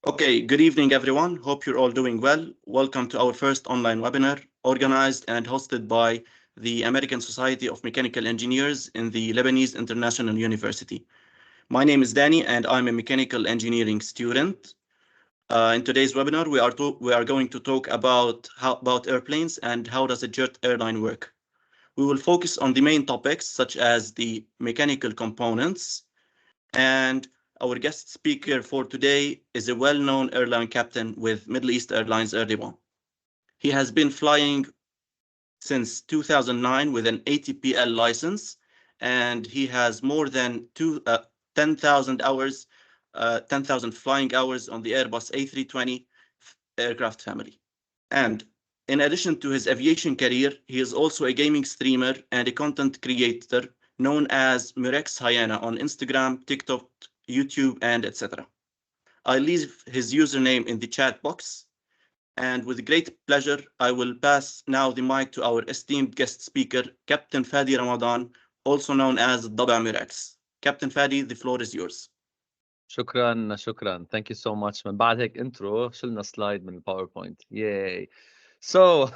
Okay, good evening, everyone. Hope you're all doing well. Welcome to our first online webinar, organized and hosted by the American Society of Mechanical Engineers in the Lebanese International University. My name is Danny, and I'm a mechanical engineering student. In today's webinar, we are going to talk about airplanes and how does a jet airline work. We will focus on the main topics such as the mechanical components, and our guest speaker for today is a well-known airline captain with Middle East Airlines Erdogan. He has been flying since 2009 with an ATPL license, and he has more than 10,000 hours, 10,000 flying hours on the Airbus A320 aircraft family. And in addition to his aviation career, he is also a gaming streamer and a content creator known as MUREXHYENA on Instagram, TikTok, YouTube, and etc. I'll leave his username in the chat box. And with great pleasure, I will pass now the mic to our esteemed guest speaker, Captain Fadi Ramadan, also known as Daba Murex. Captain Fadi, the floor is yours. شكرا. Thank you so much. من بعد هيك intro شلنا سلايد من الباوربوينت. Yay. So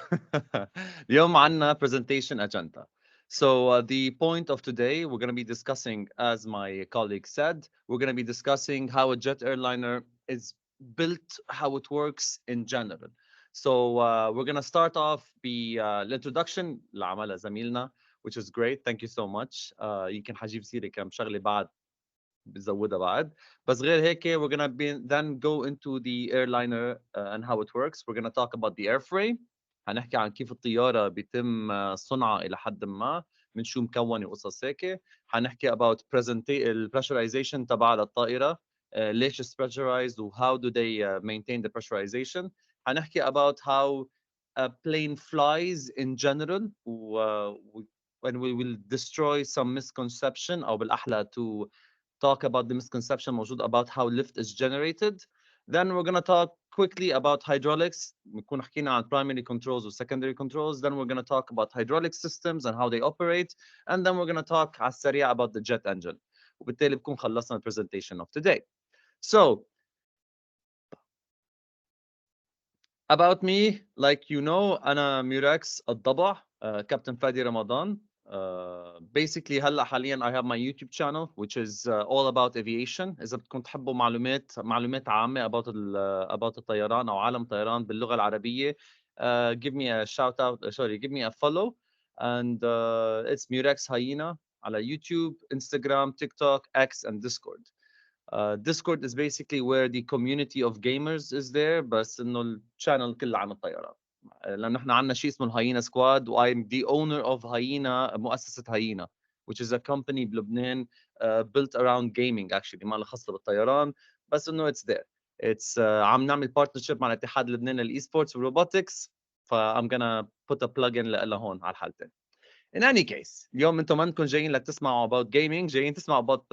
اليوم عنا presentation agenda. So the point of today, we're going to be discussing, as my colleague said, we're going to be discussing how a jet airliner is built, how it works in general. So we're going to start off بالintroduction اللي عملها زميلنا, which is great. Thank you so much. يمكن حجيب سيرة كم شغلة بعد بزودها بعد. بس غير هيك we're going to then go into the airliner and how it works. We're going to talk about the airframe. هنحكي عن كيف الطيارة بيتم صنعها إلى حد ما من شو مكونة وقصص هيك. هنحكي about pressurization تبع الطائرة. ليش is pressurized و how do they maintain the pressurization. هنحكي about how a plane flies in general when we will destroy some misconception أو بالأحلى to talk about the misconception موجود about how lift is generated. Then we're going to talk quickly about hydraulics. نكون حكينا عن primary controls و secondary controls. Then we're going to talk about hydraulic systems and how they operate. And then we're going to talk على السريع about the jet engine. وبالتالي بكون خلصنا the presentation of today. So, about me, like you know, أنا ميركس الضبع, Captain Fadi Ramadan. Basically هلا حاليا I have my YouTube channel which is all about aviation. إذا بدكم تحبوا معلومات عامة about الطيران أو عالم الطيران باللغة العربية, give me a shout out, give me a follow, and it's MUREXHYENA على YouTube, Instagram, TikTok, X, and Discord. Discord is basically where the community of gamers is there, بس إنه الchannel كله عن الطيران. لأنه إحنا عندنا شيء اسمه الهينا سكواد, و I'm the owner of هينا, مؤسسة هينا, which is a company بلبنان built around gaming actually, ما له خاصة بالطيران, بس إنه it's there. It's عم نعمل partnership مع الاتحاد اللبناني للإي سبورتس وروبوتكس, ف I'm gonna put a plug-in لها هون على الحالتين. In any case, اليوم انتم ما انكم جايين لتسمعوا about gaming, جايين تسمعوا about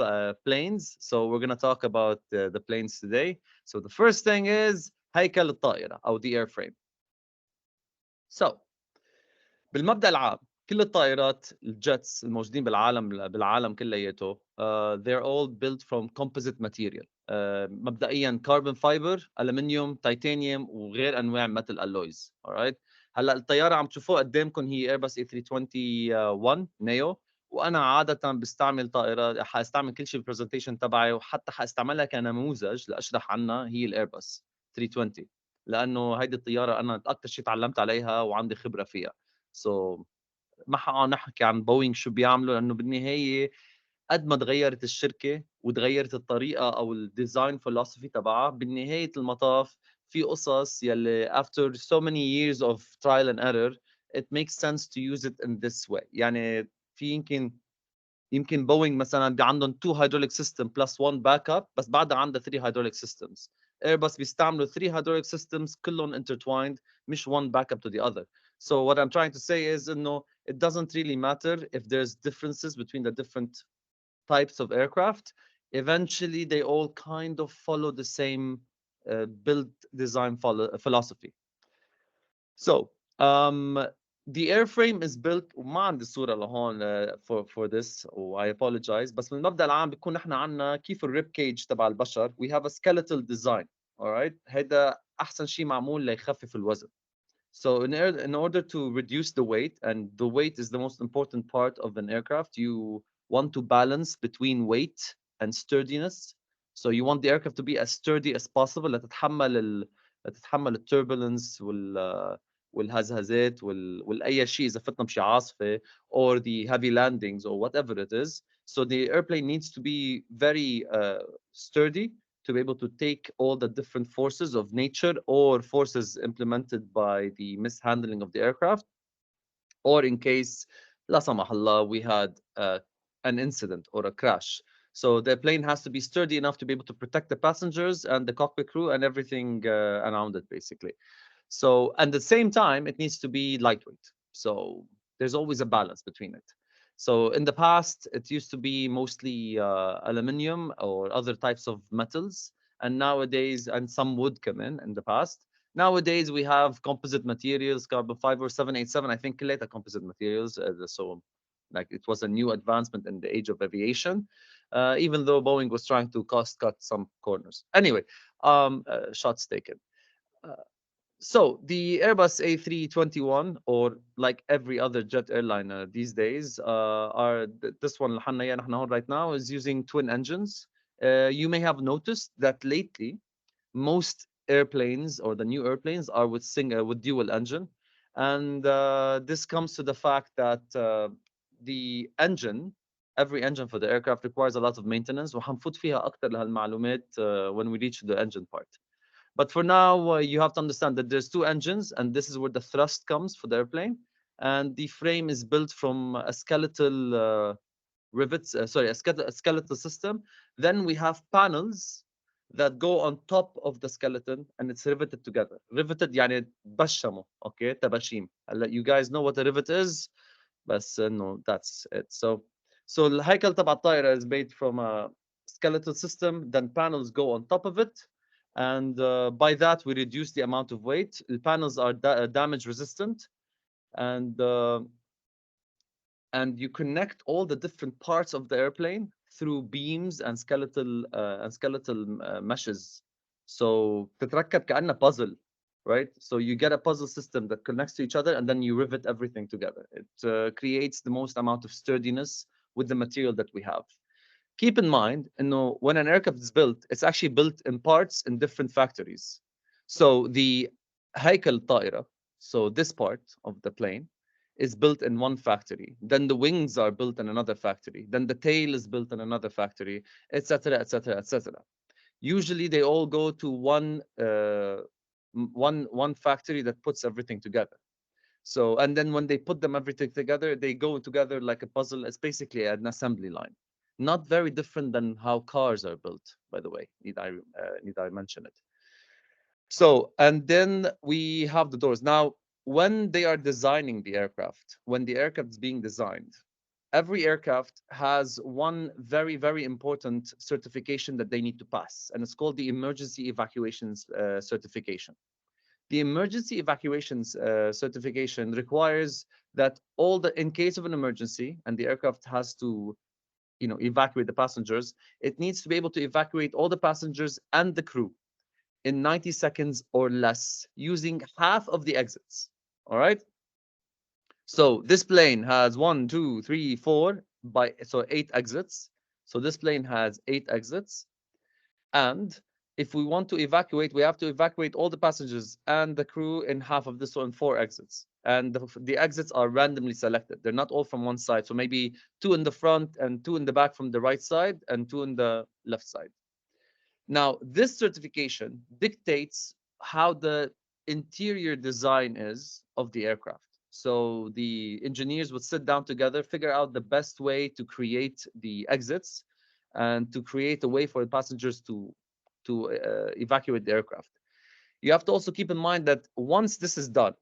planes. So we're going to talk about the planes today. So the first thing is هيكل الطائرة أو the airframe. So بالمبدأ العام كل الطائرات الجيتس الموجودين بالعالم كلياته they're all built from composite material. مبدئيا carbon fiber, aluminium, titanium وغير أنواع metal alloys. Alright. هلا الطياره عم تشوفوها قدامكم هي ايرباص A321 نيو, وانا عاده بستعمل طائره حاستعمل كل شيء بالبرزنتيشن تبعي, وحتى حاستعملها كنموذج لاشرح عنها هي الايرباص 320, لانه هيدي الطياره انا اكثر شيء تعلمت عليها وعندي خبره فيها. سو ما حقعد نحكي عن بوينغ شو بيعملوا, لانه بالنهايه قد ما تغيرت الشركه وتغيرت الطريقه او الديزاين فلسفي تبعها, بالنهايه المطاف في قصص يلي after so many years of trial and error it makes sense to use it in this way. يعني في يمكن بوينغ مثلا عندهم 2 hydraulic system plus 1 backup, بس بعدها عندها 3 hydraulic systems. ايرباص بيستعملوا 3 hydraulic systems كلهم intertwined, مش one backup to the other. So what I'm trying to say is انه it doesn't really matter if there's differences between the different types of aircraft. Eventually they all kind of follow the same build design philosophy. So the airframe is built, وما عندي الصورة لهون for this, I apologize, بس من المبدأ العام بيكون نحن عندنا كيف الريب كيج تبع البشر. We have a skeletal design. all right. هيدا احسن شيء معمول ليخفف الوزن. So in order to reduce the weight, and the weight is the most important part of an aircraft, you want to balance between weight and sturdiness. So you want the aircraft to be as sturdy as possible لتتحمل الturbulence والهزهزات والأي شيء إذا فتنا بشي عاصفة or the heavy landings or whatever it is. So the airplane needs to be very sturdy to be able to take all the different forces of nature or forces implemented by the mishandling of the aircraft, or in case, la samah Allah, we had an incident or a crash. So the plane has to be sturdy enough to be able to protect the passengers and the cockpit crew and everything around it, basically. So, and at the same time, it needs to be lightweight. So there's always a balance between it. So in the past, it used to be mostly aluminum or other types of metals. And nowadays, and some wood come in the past. Nowadays, we have composite materials, carbon fiber, 787, I think, later composite materials. So like it was a new advancement in the age of aviation, even though Boeing was trying to cost cut some corners. Anyway, shots taken. So the Airbus A321, or like every other jet airliner these days, this one right now is using twin engines. You may have noticed that lately, most airplanes or the new airplanes are with dual engine, and this comes to the fact that the engine, every engine for the aircraft requires a lot of maintenance. وحنفوت فيها أكتر لهالمعلومات when we reach the engine part. But for now, you have to understand that there's two engines, and this is where the thrust comes for the airplane. And the frame is built from a skeletal rivets, sorry, a skeletal system. Then we have panels that go on top of the skeleton, and it's riveted together. Riveted يعني بشموا, okay, تباشيم. You guys know what a rivet is, بس no, that's it. So الهيكل تبع الطائرة is made from a skeletal system, then panels go on top of it, and by that we reduce the amount of weight. The panels are damage resistant, and you connect all the different parts of the airplane through beams and skeletal meshes. So تتركب كأنه puzzle, right? So you get a puzzle system that connects to each other, and then you rivet everything together. It creates the most amount of sturdiness with the material that we have. Keep in mind, when an aircraft is built, it's actually built in parts in different factories. So the هيكل طائرة, so this part of the plane, is built in one factory. Then the wings are built in another factory. Then the tail is built in another factory, etc., etc., etc. Usually, they all go to one factory that puts everything together. So, and then when they put them everything together, they go together like a puzzle. It's basically an assembly line. Not very different than how cars are built, by the way. Need I mention it? So, and then we have the doors. Now, when they are designing the aircraft, when the aircraft is being designed, every aircraft has one very, very important certification that they need to pass, and it's called the emergency evacuations certification. The emergency evacuations certification requires that in case of an emergency, and the aircraft has to, evacuate the passengers, it needs to be able to evacuate all the passengers and the crew in 90 seconds or less using half of the exits. All right. So this plane has 1, 2, 3, 4 so 8 exits. So this plane has 8 exits. And if we want to evacuate, we have to evacuate all the passengers and the crew in half of this, so in 4 exits. And the exits are randomly selected. They're not all from one side. So maybe 2 in the front and 2 in the back from the right side and 2 in the left side. Now, this certification dictates how the interior design is of the aircraft. So the engineers would sit down together, figure out the best way to create the exits and to create a way for the passengers to evacuate the aircraft. You have to also keep in mind that once this is done,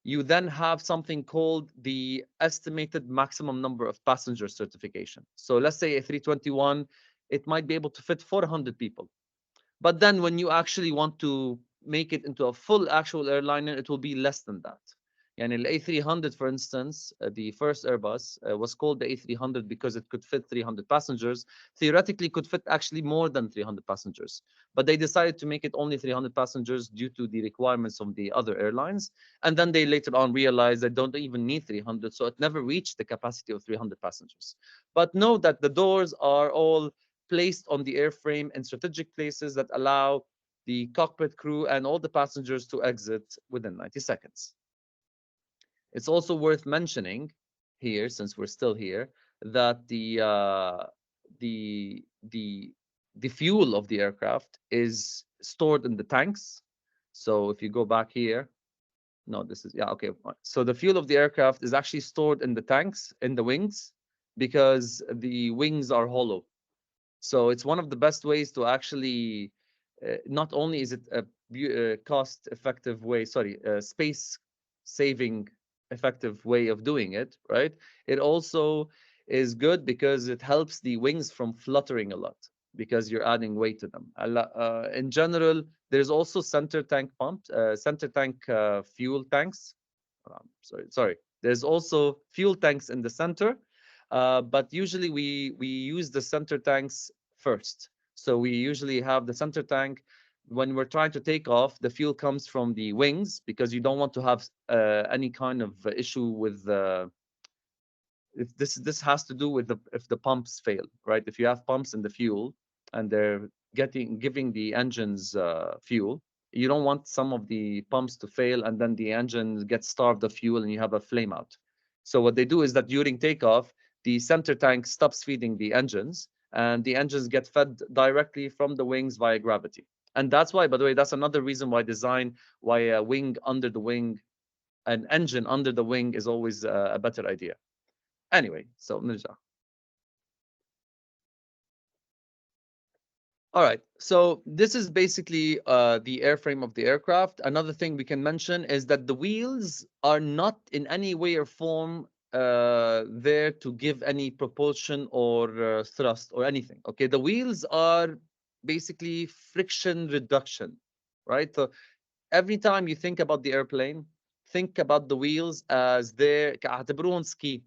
you then have something called the estimated maximum number of passengers certification. So let's say a 321, it might be able to fit 400 people. But then when you actually want to make it into a full actual airliner, it will be less than that. يعني ال A300 for instance, the first Airbus was called the A300 because it could fit 300 passengers. Theoretically could fit actually more than 300 passengers, but they decided to make it only 300 passengers due to the requirements of the other airlines. And then they later on realized they don't even need 300, so it never reached the capacity of 300 passengers. But note that the doors are all placed on the airframe in strategic places that allow the cockpit crew and all the passengers to exit within 90 seconds. It's also worth mentioning here, since we're still here, that the the the fuel of the aircraft is stored in the tanks. So if you go back here, no, this is yeah, okay. So the fuel of the aircraft is actually stored in the tanks in the wings because the wings are hollow. So it's one of the best ways to actually not only is it a cost effective way, sorry, space saving effective way of doing it, right? It also is good because it helps the wings from fluttering a lot because you're adding weight to them. In general, there's also center tank pumps, center tank fuel tanks. Sorry. There's also fuel tanks in the center, but usually we use the center tanks first. So we usually have the center tank when we're trying to take off. The fuel comes from the wings because you don't want to have any kind of issue with if this has to do with if the pumps fail, right? If you have pumps in the fuel and they're giving the engines fuel, you don't want some of the pumps to fail and then the engine gets starved of fuel and you have a flame out. So what they do is that during takeoff, the center tank stops feeding the engines and the engines get fed directly from the wings via gravity. And that's why, by the way, that's another reason why a wing under the wing, an engine under the wing is always a better idea. Anyway, so نرجع. All right, so this is basically the airframe of the aircraft. Another thing we can mention is that the wheels are not in any way or form there to give any propulsion or thrust or anything. Okay, the wheels are basically friction reduction, right? So every time you think about the airplane, think about the wheels as their كاعتبروهم ski.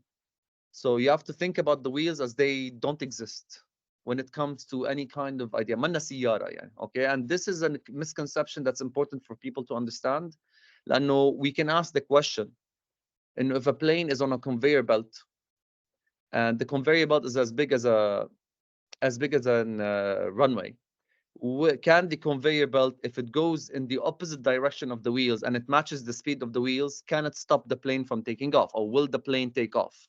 So you have to think about the wheels as they don't exist when it comes to any kind of idea. منا سيارة يعني, okay? And this is a misconception that's important for people to understand. لأنه we can ask the question, and if a plane is on a conveyor belt, and the conveyor belt is as big as a runway, can the conveyor belt, if it goes in the opposite direction of the wheels and it matches the speed of the wheels, can it stop the plane from taking off, or will the plane take off?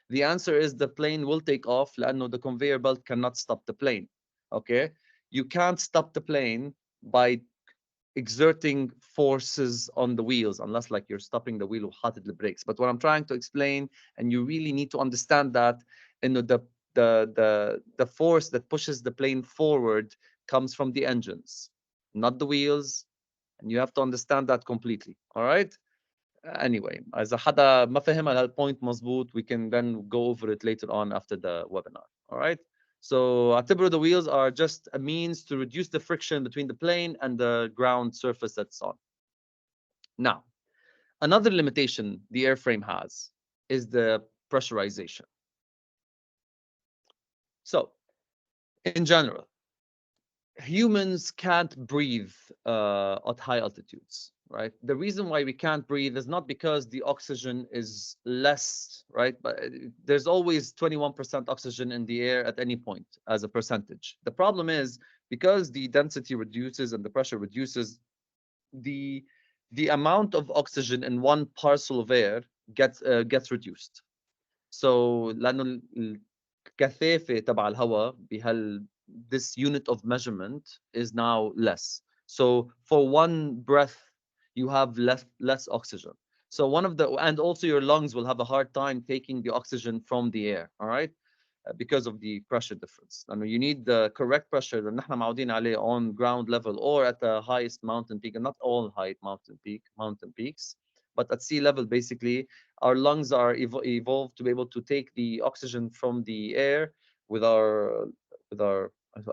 The answer is the plane will take off لأنه the conveyor belt cannot stop the plane. Okay? You can't stop the plane by exerting forces on the wheels unless like you're stopping the wheel وحاطط the brakes. But what I'm trying to explain, and you really need to understand that, the force that pushes the plane forward comes from the engines, not the wheels, and you have to understand that completely. All right? Anyway, إذا حدا ما فهم هالبوينت مظبوط, we can then go over it later on after the webinar. All right? So اعتبروا the wheels are just a means to reduce the friction between the plane and the ground surface that's on. Now, another limitation the airframe has is the pressurization. So, in general, humans can't breathe at high altitudes, right? The reason why we can't breathe is not because the oxygen is less, right? But there's always 21% oxygen in the air at any point as a percentage. The problem is because the density reduces and the pressure reduces, the amount of oxygen in one parcel of air gets reduced. So لأنه الكثافة تبع الهواء this unit of measurement is now less. So for one breath, you have less oxygen. So and also your lungs will have a hard time taking the oxygen from the air, all right? Because of the pressure difference. I mean, you need the correct pressure that نحن معودين عليه on ground level or at the highest mountain peak, and not all high mountain peaks, but at sea level, basically, our lungs are evolved to be able to take the oxygen from the air with our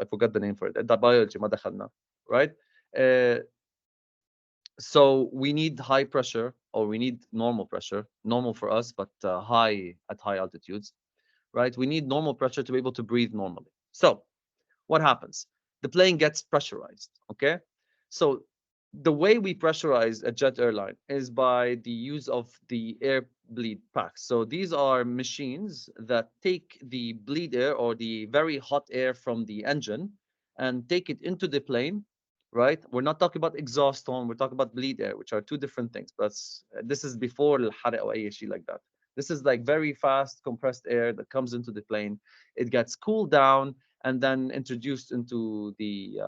I forgot the name for it. The biology ما دخلنا, right? So we need high pressure or we need normal pressure, normal for us, but high at high altitudes, right? We need normal pressure to be able to breathe normally. So what happens? The plane gets pressurized, okay? So the way we pressurize a jet airline is by the use of the air bleed packs. So these are machines that take the bleed air or the very hot air from the engine and take it into the plane, right? We're not talking about exhaust on, we're talking about bleed air, which are two different things. But this is before الحرق or أي شيء like that. This is like very fast compressed air that comes into the plane. It gets cooled down and then introduced into the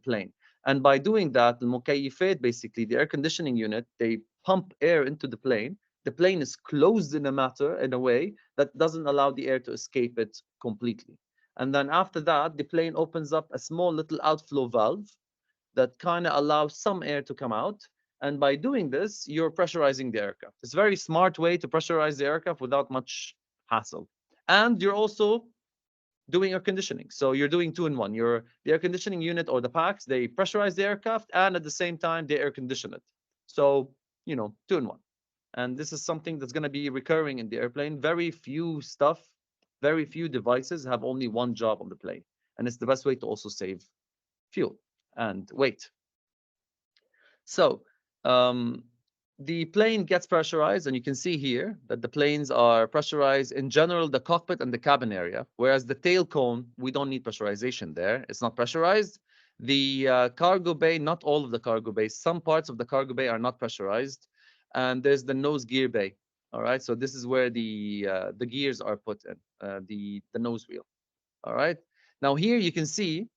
plane. And by doing that, the المكيفات, basically the air conditioning unit, they pump air into the plane. The plane is closed in a way that doesn't allow the air to escape it completely. And then after that, the plane opens up a small little outflow valve that kind of allows some air to come out. And by doing this, you're pressurizing the aircraft. It's a very smart way to pressurize the aircraft without much hassle. And you're also doing air conditioning. So you're doing two in one. The air conditioning unit or the packs, they pressurize the aircraft and at the same time they air condition it. So, two in one. And this is something that's going to be recurring in the airplane. Very few devices have only one job on the plane. And it's the best way to also save fuel and weight. So the plane gets pressurized, and you can see here that the planes are pressurized in general, the cockpit and the cabin area, whereas the tail cone, we don't need pressurization there. It's not pressurized. The cargo bay, not all of the cargo bays, some parts of the cargo bay are not pressurized. And there's the nose gear bay. All right, so this is where the gears are put in, the nose wheel. All right, now here you can see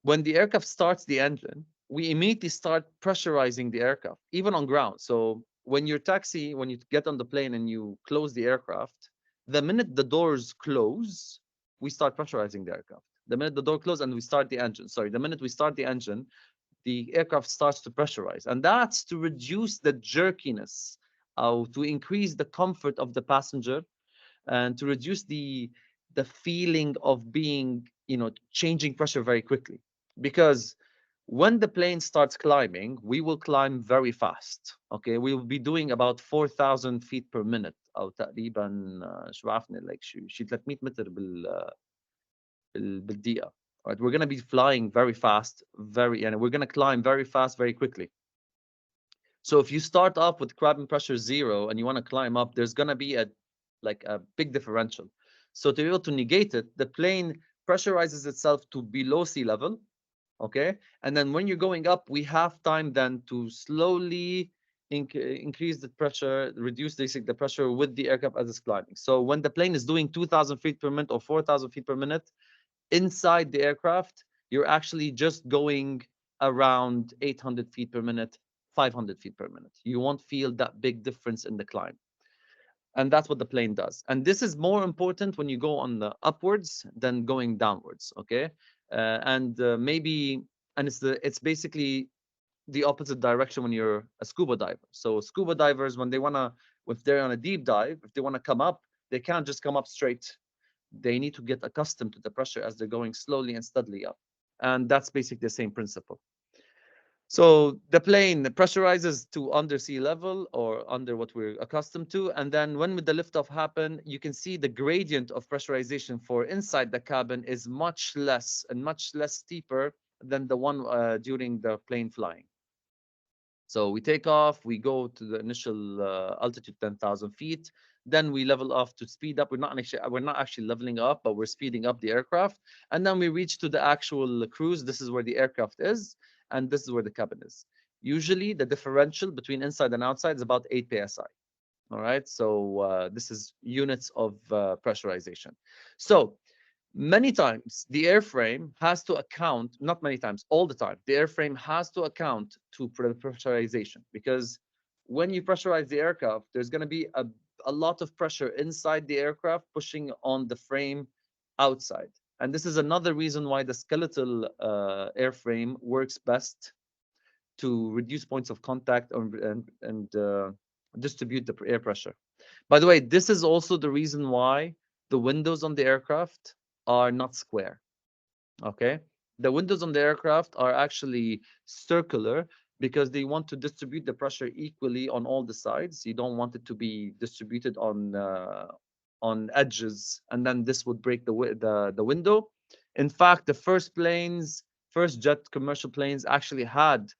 when the aircraft starts the engine, we immediately start pressurizing the aircraft, even on ground. So when you get on the plane and you close the aircraft, the minute the doors close, we start pressurizing the aircraft. The minute the door closes and we start the engine, the minute we start the engine, the aircraft starts to pressurize. And that's to reduce the jerkiness, to increase the comfort of the passenger, and to reduce the feeling of being, changing pressure very quickly. Because when the plane starts climbing, we will climb very fast. Okay, we will be doing about 4,000 feet per minute, او تقريبا شو عرفنا like شي 300 متر بالدقيقة. Right, we're going to be flying very fast, and we're going to climb very fast, very quickly. So if you start off with cabin pressure 0 and you want to climb up, there's going to be a big differential. So to be able to negate it, the plane pressurizes itself to below sea level, okay? And then when you're going up, we have time then to slowly increase the pressure, reduce the pressure with the aircraft as it's climbing. So when the plane is doing 2,000 feet per minute or 4,000 feet per minute, inside the aircraft, you're actually just going around 800 feet per minute, 500 feet per minute. You won't feel that big difference in the climb. And that's what the plane does. And this is more important when you go on the upwards than going downwards, okay? It's basically the opposite direction when you're a scuba diver. So scuba divers, if they're on a deep dive, if they want to come up, they can't just come up straight. They need to get accustomed to the pressure as they're going slowly and steadily up. And that's basically the same principle. So the plane pressurizes to under sea level or under what we're accustomed to. And then when the liftoff happen, you can see the gradient of pressurization for inside the cabin is much less steeper than the one during the plane flying. So we take off, we go to the initial altitude 10,000 feet. Then we level off to speed up. We're not actually leveling up, but we're speeding up the aircraft. And then we reach to the actual cruise. This is where the aircraft is, and this is where the cabin is. Usually, the differential between inside and outside is about 8 psi. All right, so this is units of pressurization. So many times the airframe has to account, not many times, all the time, the airframe has to account to pressurization, because when you pressurize the aircraft, there's going to be a lot of pressure inside the aircraft pushing on the frame outside. And this is another reason why the skeletal airframe works best to reduce points of contact and distribute the air pressure. By the way, this is also the reason why the windows on the aircraft are not square. Okay, the windows on the aircraft are actually circular because they want to distribute the pressure equally on all the sides. You don't want it to be distributed on edges, and then this would break the window. In fact, the first jet commercial planes actually had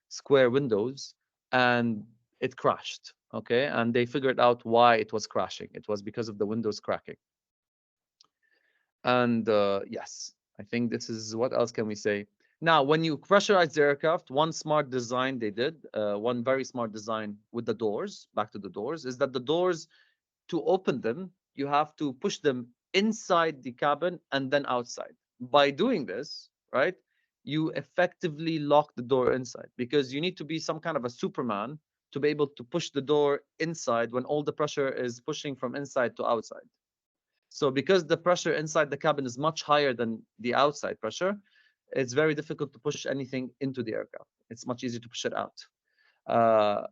square windows, and it crashed. Okay, and they figured out why it was crashing. It was because of the windows cracking. And yes, I think this is, what else can we say? Now, when you pressurize the aircraft, one smart design they did, one very smart design with the doors, back to the doors, is that the doors, to open them, you have to push them inside the cabin and then outside. By doing this, right, you effectively lock the door inside, because you need to be some kind of a Superman to be able to push the door inside when all the pressure is pushing from inside to outside. So because the pressure inside the cabin is much higher than the outside pressure, it's very difficult to push anything into the aircraft. It's much easier to push it out. Uh,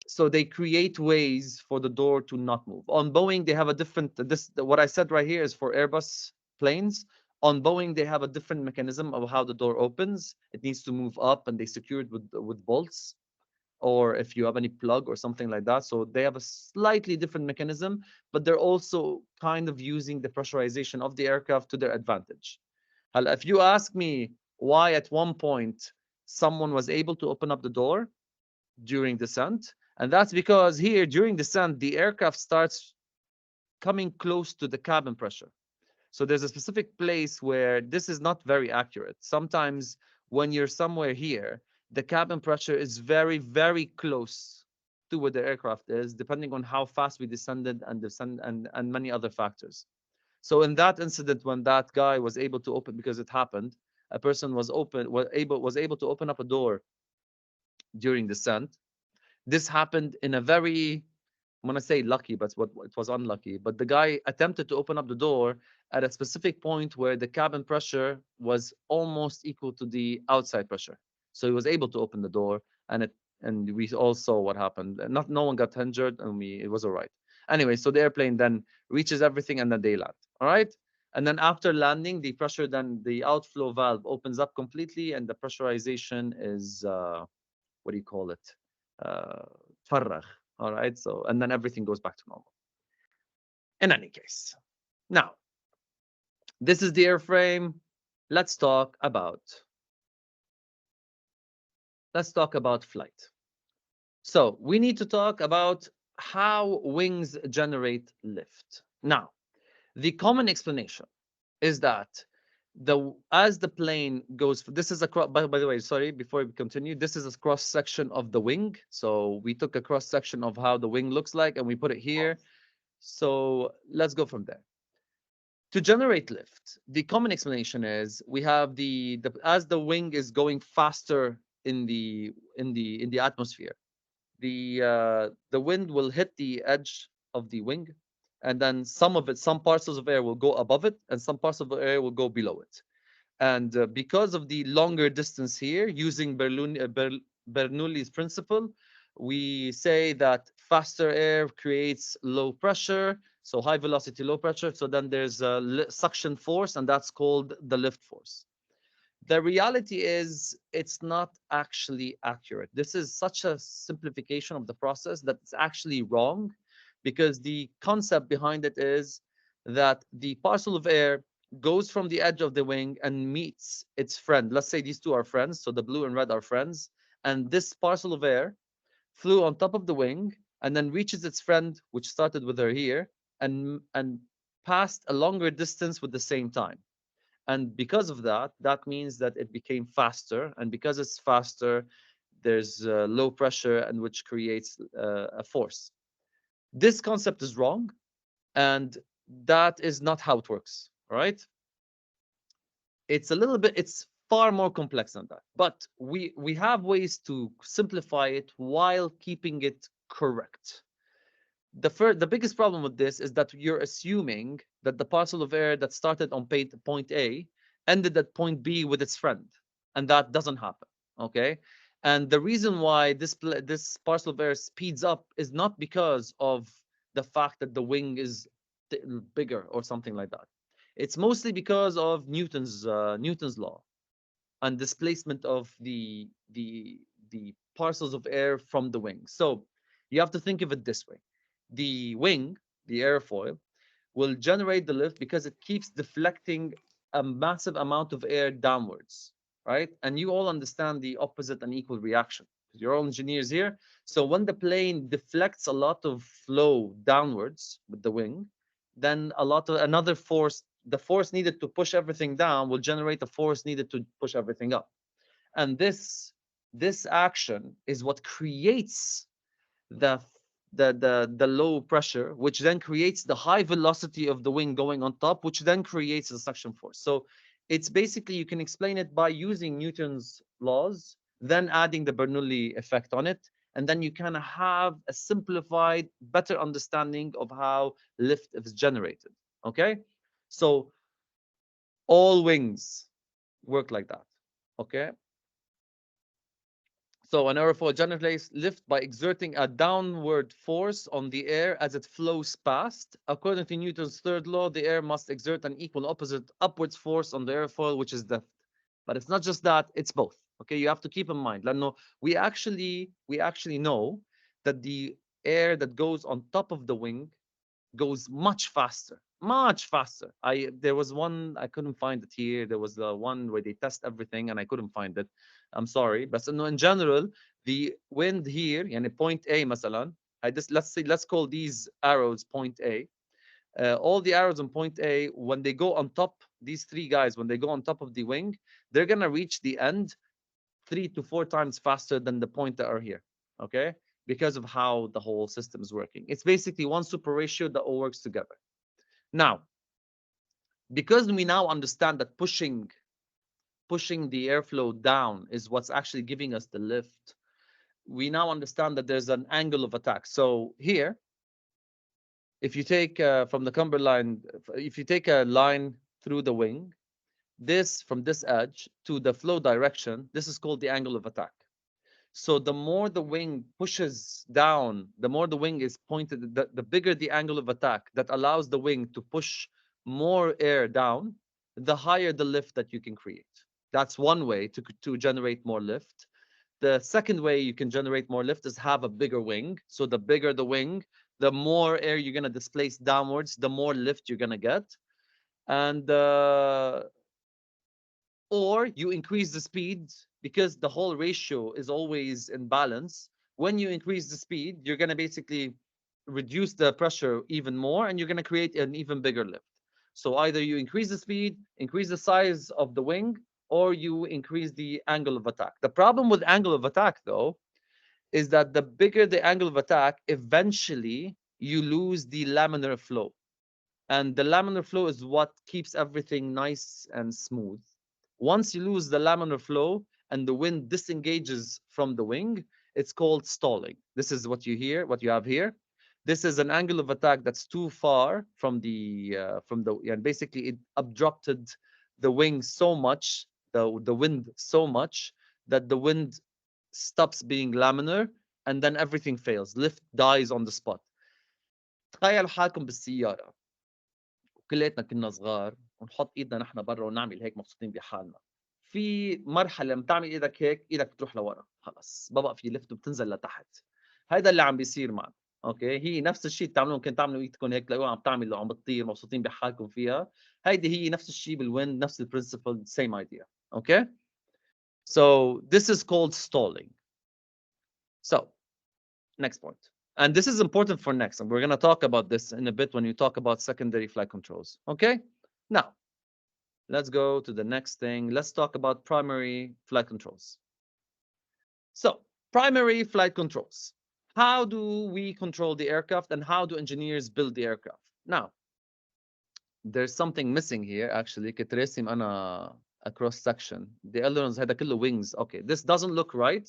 so they create ways for the door to not move. On Boeing, they have a different, this, what I said right here is for Airbus planes. On Boeing, they have a different mechanism of how the door opens. It needs to move up, and they secure it with bolts, or if you have any plug or something like that. So they have a slightly different mechanism, but they're also kind of using the pressurization of the aircraft to their advantage. If you ask me why at one point someone was able to open up the door during descent, and that's because here during descent, the aircraft starts coming close to the cabin pressure. So there's a specific place where this is not very accurate. Sometimes when you're somewhere here, the cabin pressure is very, very close to where the aircraft is, depending on how fast we descended and many other factors. So in that incident, when that guy was able to open, because it happened, a person was able to open up a door during descent. This happened in a very, I'm gonna say lucky, but what it was unlucky. But the guy attempted to open up the door at a specific point where the cabin pressure was almost equal to the outside pressure. So he was able to open the door, and we all saw what happened. No one got injured, and it was all right. Anyway, so the airplane then reaches everything, and then they land. All right. And then after landing, the outflow valve opens up completely, and the pressurization is what do you call it? Uh, تفرغ. All right. So, and then everything goes back to normal. In any case, now this is the airframe. Let's talk about flight. So we need to talk about how wings generate lift. Now, the common explanation is that as the plane goes, this is a by the way, sorry, before we continue, this is a cross section of the wing. So we took a cross section of how the wing looks like, and we put it here. So let's go from there. To generate lift, the common explanation is we have as the wing is going faster in the atmosphere, the wind will hit the edge of the wing, and then some parcels of air will go above it, and some parts of the air will go below it. And because of the longer distance here, using Bernoulli's principle, we say that faster air creates low pressure, so high velocity, low pressure. So then there's a suction force, and that's called the lift force. The reality is it's not actually accurate. This is such a simplification of the process that it's actually wrong, because the concept behind it is that the parcel of air goes from the edge of the wing and meets its friend. Let's say these two are friends, so the blue and red are friends, and this parcel of air flew on top of the wing and then reaches its friend, which started with her here, and passed a longer distance with the same time. And because of that, that means that it became faster. And because it's faster, there's low pressure, and which creates a force. This concept is wrong, and that is not how it works. Right? It's far more complex than that. But we have ways to simplify it while keeping it correct. The biggest problem with this is that you're assuming that the parcel of air that started on point A ended at point B with its friend, and that doesn't happen. Okay, and the reason why this parcel of air speeds up is not because of the fact that the wing is bigger or something like that. It's mostly because of Newton's law and displacement of the parcels of air from the wing. So you have to think of it this way. The wing, the airfoil, will generate the lift because it keeps deflecting a massive amount of air downwards, right? And you all understand the opposite and equal reaction. You're all engineers here. So when the plane deflects a lot of flow downwards with the wing, then a lot of another force, the force needed to push everything down will generate the force needed to push everything up. And this action is what creates the the low pressure, which then creates the high velocity of the wing going on top, which then creates the suction force. So it's basically, you can explain it by using Newton's laws, then adding the Bernoulli effect on it, and then you kind of have a simplified, better understanding of how lift is generated. Okay, so all wings work like that. Okay, so an airfoil generates lift by exerting a downward force on the air as it flows past. According to Newton's third law, the air must exert an equal opposite upwards force on the airfoil, which is lift. But it's not just that, it's both. Okay, you have to keep in mind. Lano, we actually know that the air that goes on top of the wing goes much faster, much faster. There was one, I couldn't find it here. There was the one where they test everything and I couldn't find it. I'm sorry, but no, in general, the wind here, يعني point A مثلا, let's call these arrows point A. All the arrows on point A, when they go on top, these three guys, when they go on top of the wing, they're gonna reach the end 3 to 4 times faster than the point that are here. Okay, because of how the whole system is working. It's basically one super ratio that all works together. Now, because we now understand that pushing the airflow down is what's actually giving us the lift, we now understand that there's an angle of attack. So here, if you take from the Cumberland, if you take a line through the wing, this from this edge to the flow direction, this is called the angle of attack. So the more the wing pushes down, the more the wing is pointed, the bigger the angle of attack that allows the wing to push more air down, the higher the lift that you can create. That's one way to generate more lift. The second way you can generate more lift is have a bigger wing. So the bigger the wing, the more air you're going to displace downwards, the more lift you're going to get. And or you increase the speed because the whole ratio is always in balance. When you increase the speed, you're going to basically reduce the pressure even more and you're going to create an even bigger lift. So either you increase the speed, increase the size of the wing, or you increase the angle of attack. The problem with angle of attack, though, is that the bigger the angle of attack, eventually you lose the laminar flow. And the laminar flow is what keeps everything nice and smooth. Once you lose the laminar flow and the wind disengages from the wing, it's called stalling. This is what you have here. This is an angle of attack that's too far from and basically it obstructed the wing so much, the wind so much that the wind stops being laminar and then everything fails. Lift dies on the spot. تخيل حالكم بالسيارة كلياتنا كنا صغار ونحط ايدنا نحن برا ونعمل هيك مبسوطين بحالنا. في مرحله لما تعمل ايدك هيك ايدك بتروح لورا، خلص ببقى في لفت وبتنزل لتحت. هذا اللي عم بيصير معنا. اوكي، هي نفس الشيء بتعملوه، ممكن تعملوا ايدكم هيك تلاقوها عم تعمل عم بتطير مبسوطين بحالكم فيها. هيدي هي نفس الشيء بالويند، نفس البرنسبل، same idea. Okay, so this is called stalling. So next point. And this is important for next. And we're going to talk about this in a bit when you talk about secondary flight controls. Okay? Now, let's go to the next thing. Let's talk about primary flight controls. So, primary flight controls. How do we control the aircraft and how do engineers build the aircraft? Now, there's something missing here actually. كنت راسم أنا a cross section. The ailerons هذا كله wings. Okay, this doesn't look right.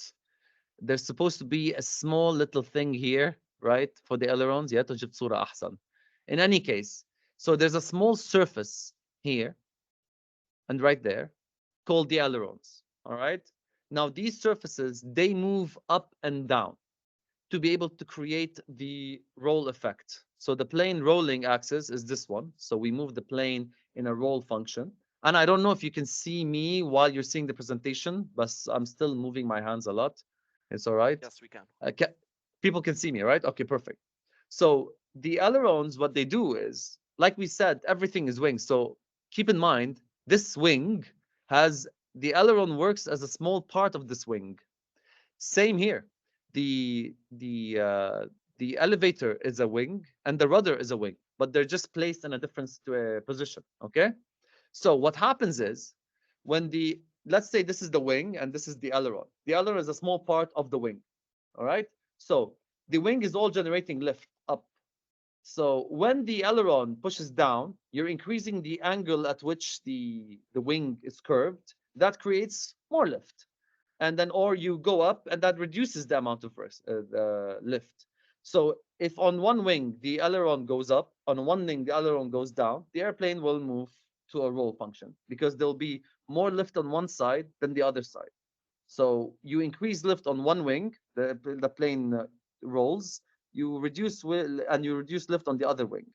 There's supposed to be a small little thing here, right, for the ailerons. Yeah, جبت صورة أحسن. In any case, so there's a small surface here and right there called the ailerons. All right. Now these surfaces, they move up and down to be able to create the roll effect. So the plane rolling axis is this one. So we move the plane in a roll function. And I don't know if you can see me while you're seeing the presentation, but I'm still moving my hands a lot. It's all right. Yes, we can. People can see me, right? Okay, perfect. So the ailerons, what they do is, like we said, everything is wings. So keep in mind, this wing has the aileron works as a small part of this wing. Same here. The the uh, the elevator is a wing and the rudder is a wing, but they're just placed in a different position. Okay. So what happens is when the let's say this is the wing and this is the aileron. The aileron is a small part of the wing. All right. So the wing is all generating lift up. So when the aileron pushes down, you're increasing the angle at which the wing is curved. That creates more lift. And then, or you go up, and that reduces the amount of the lift. So if on one wing the aileron goes up, on one wing the aileron goes down, the airplane will move to a roll function because there'll be more lift on one side than the other side. So you increase lift on one wing, the plane rolls. You reduce and you reduce lift on the other wing.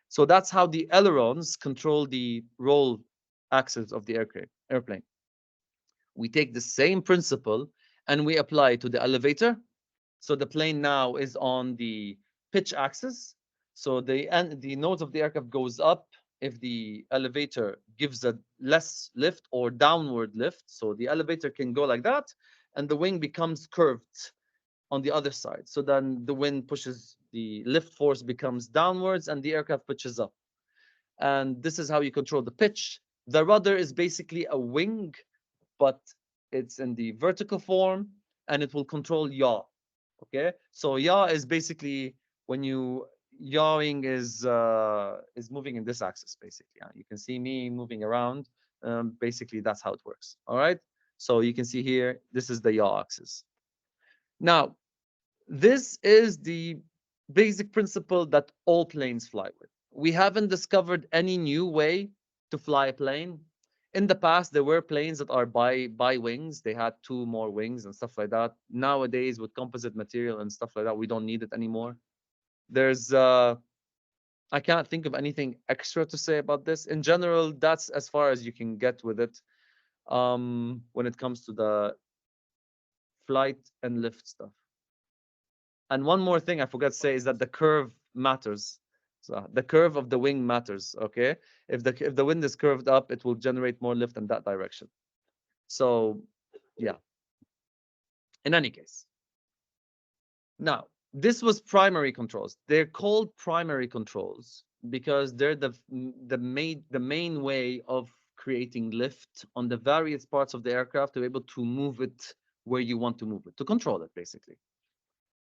So that's how the ailerons control the roll axis of the airplane. We take the same principle and we apply it to the elevator. So the plane now is on the pitch axis. So the nose of the aircraft goes up if the elevator gives a less lift or downward lift. So the elevator can go like that, and the wing becomes curved on the other side. So then the wind pushes, the lift force becomes downwards, and the aircraft pitches up. And this is how you control the pitch. The rudder is basically a wing, but it's in the vertical form, and it will control yaw. Okay, so yaw is basically when you yawing is moving in this axis basically. You can see me moving around. Basically, that's how it works. All right. So you can see here, this is the yaw axis. Now, this is the basic principle that all planes fly with. We haven't discovered any new way to fly a plane. In the past, there were planes that are by wings. They had two more wings and stuff like that. Nowadays, with composite material and stuff like that, we don't need it anymore. There's I can't think of anything extra to say about this. In general, that's as far as you can get with it. When it comes to the flight and lift stuff. And one more thing I forgot to say is that the curve matters. So the curve of the wing matters. Okay, if the wind is curved up, it will generate more lift in that direction. So, yeah. In any case, now this was primary controls. They're called primary controls because they're the main way of creating lift on the various parts of the aircraft to be able to move it where you want to move it, to control it basically.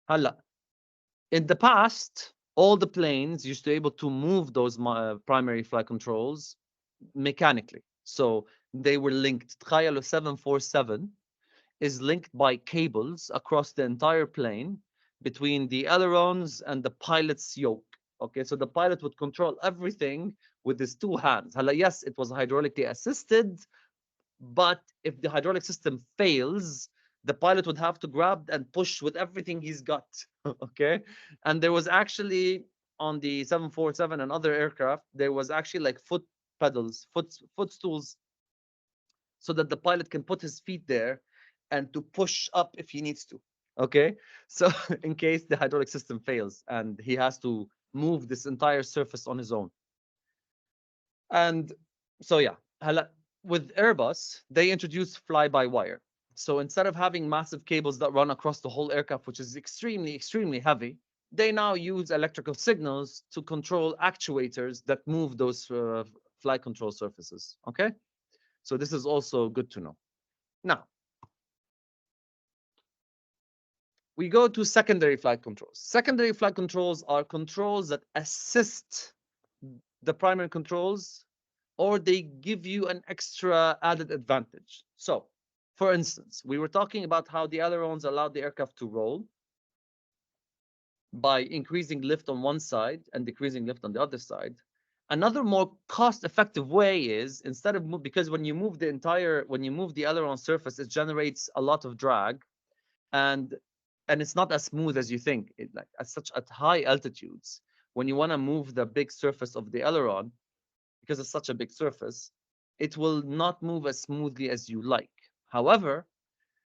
Hala, in the past, all the planes used to be able to move those primary flight controls mechanically. So they were linked. تخيلوا 747 is linked by cables across the entire plane between the ailerons and the pilot's yoke. Okay, so the pilot would control everything with his two hands. Yes, it was hydraulically assisted, but if the hydraulic system fails, the pilot would have to grab and push with everything he's got. Okay, and there was actually on the 747 and other aircraft, there was actually like foot pedals, footstools, so that the pilot can put his feet there and to push up if he needs to. Okay, so in case the hydraulic system fails and he has to move this entire surface on his own. And so yeah, with Airbus, they introduced fly-by-wire. So instead of having massive cables that run across the whole aircraft, which is extremely, extremely heavy, they now use electrical signals to control actuators that move those flight control surfaces. Okay, so this is also good to know. Now, we go to secondary flight controls. Secondary flight controls are controls that assist the primary controls, or they give you an extra added advantage. So, for instance, we were talking about how the ailerons allowed the aircraft to roll by increasing lift on one side and decreasing lift on the other side. Another more cost-effective way is instead of because when you move the aileron surface, it generates a lot of drag, and it's not as smooth as you think. Like at high altitudes, when you want to move the big surface of the aileron, because it's such a big surface, it will not move as smoothly as you like. However,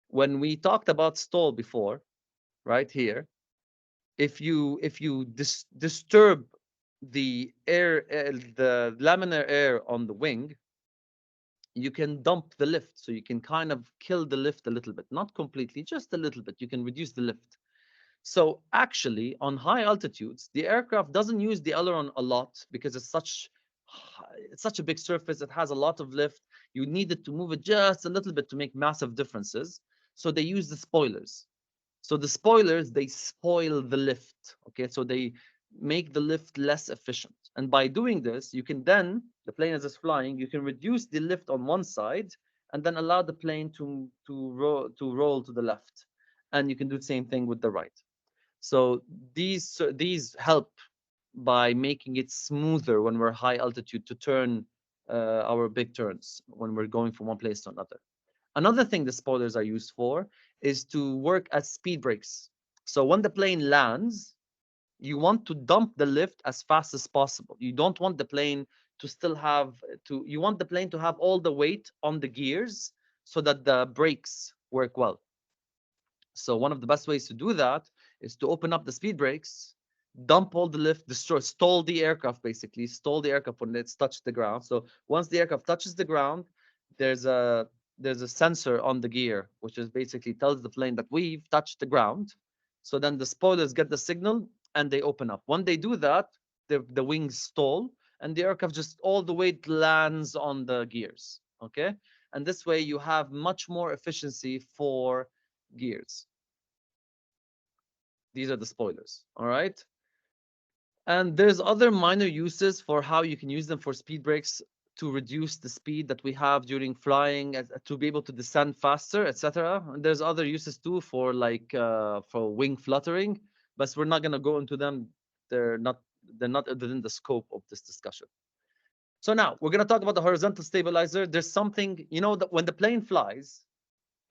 When we talked about stall before, right here, if you disturb the air, the laminar air on the wing, you can dump the lift. So you can kind of kill the lift a little bit, not completely, just a little bit. You can reduce the lift. So actually, on high altitudes, the aircraft doesn't use the aileron a lot because it's such a big surface. It has a lot of lift. You needed to move it just a little bit to make massive differences. So they use the spoilers. So the spoilers, they spoil the lift. Okay, so they make the lift less efficient. And by doing this, you can then, the plane as it's flying, you can reduce the lift on one side and then allow the plane to roll to the left. And you can do the same thing with the right. So these help by making it smoother when we're high altitude to turn our big turns when we're going from one place to another. Another thing the spoilers are used for is to work as speed brakes. So when the plane lands, you want to dump the lift as fast as possible. You don't want the plane to still have you want the plane to have all the weight on the gears so that the brakes work well. So one of the best ways to do that is to open up the speed brakes, dump all the lift, stall the aircraft, basically stall the aircraft when it's touched the ground. So once the aircraft touches the ground, there's a there's a sensor on the gear which is basically tells the plane that we've touched the ground. So then the spoilers get the signal and they open up. When they do that, the wings stall and the aircraft just all the weight lands on the gears. Okay, and this way you have much more efficiency for gears. These are the spoilers, all right? And there's other minor uses for how you can use them for speed brakes to reduce the speed that we have during flying, to be able to descend faster, etc. And there's other uses too for like for wing fluttering, but we're not going to go into them. They're not they're not within the scope of this discussion. So now we're going to talk about the horizontal stabilizer. There's something, you know, that when the plane flies,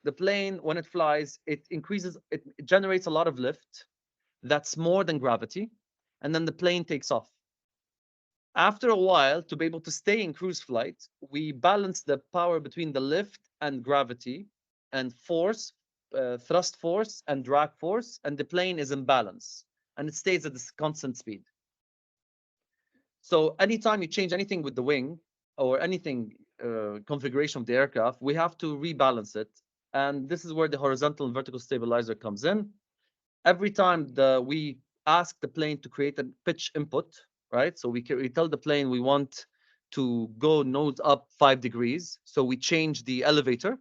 the plane, when it flies, it generates a lot of lift. That's more than gravity. And then the plane takes off. After a while, to be able to stay in cruise flight, we balance the power between the lift and gravity and force, thrust force and drag force, and the plane is in balance and it stays at this constant speed. So anytime you change anything with the wing or anything configuration of the aircraft, we have to rebalance it. And this is where the horizontal and vertical stabilizer comes in. Every time we ask the plane to create a pitch input, right? So we tell the plane we want to go nose up 5 degrees. So we change the elevator.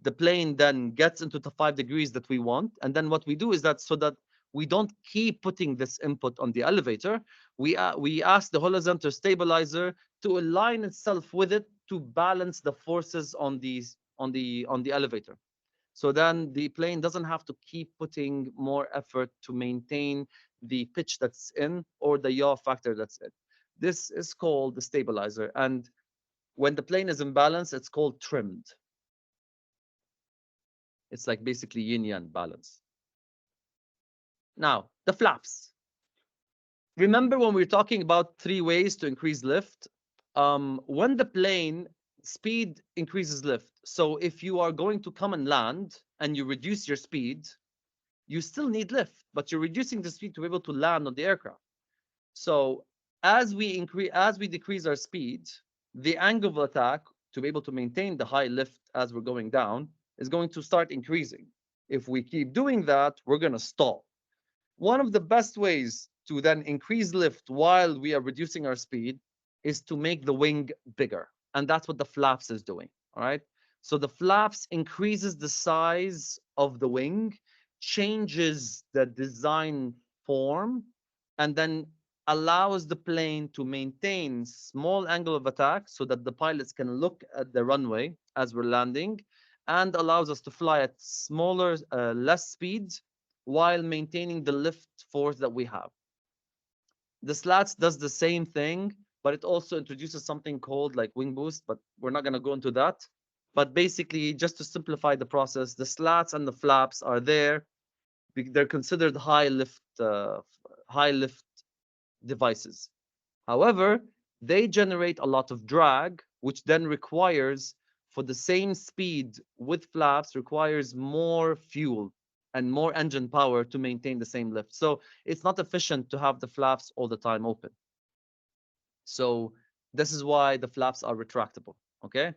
The plane then gets into the 5 degrees that we want. And then what we do is that so that we don't keep putting this input on the elevator, we ask the horizontal stabilizer to align itself with it to balance the forces on the elevator. So then the plane doesn't have to keep putting more effort to maintain the pitch that's in or the yaw factor that's in. This is called the stabilizer. And when the plane is in balance, it's called trimmed. It's like basically yin yang balance. Now, the flaps. Remember when we were talking about 3 ways to increase lift? When the plane speed increases lift. So if you are going to come and land and you reduce your speed, you still need lift, but you're reducing the speed to be able to land on the aircraft. So as we decrease our speed, the angle of attack to be able to maintain the high lift as we're going down is going to start increasing. If we keep doing that, we're going to stall. One of the best ways to then increase lift while we are reducing our speed is to make the wing bigger. And that's what the flaps is doing. All right. So the flaps increases the size of the wing, changes the design form, and then allows the plane to maintain small angle of attack so that the pilots can look at the runway as we're landing, and allows us to fly at smaller, less speeds while maintaining the lift force that we have. The slats does the same thing, but it also introduces something called like wing boost, but we're not going to go into that. But basically, just to simplify the process, the slats and the flaps are there. They're considered high lift devices. However, they generate a lot of drag, which then requires for the same speed with flaps requires more fuel and more engine power to maintain the same lift. So it's not efficient to have the flaps all the time open. So this is why the flaps are retractable. Okay.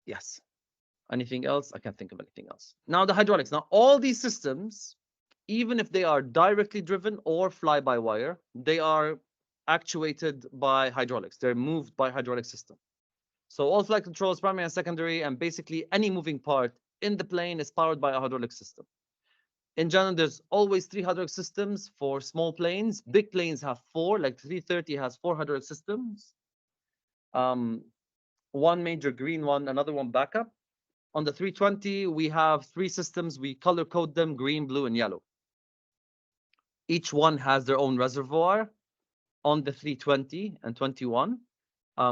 Yes. Anything else? I can't think of anything else. Now the hydraulics. Now all these systems, even if they are directly driven or fly-by-wire, they are actuated by hydraulics. They're moved by hydraulic system. So all flight controls, primary and secondary, and basically any moving part in the plane is powered by a hydraulic system. In general, there's always 3 hydraulic systems for small planes. Big planes have 4, like 330 has 4 hydraulic systems. One major green one, another one backup. On the 320, we have 3 systems. We color code them green, blue, and yellow. Each one has their own reservoir. On the 320 and 21,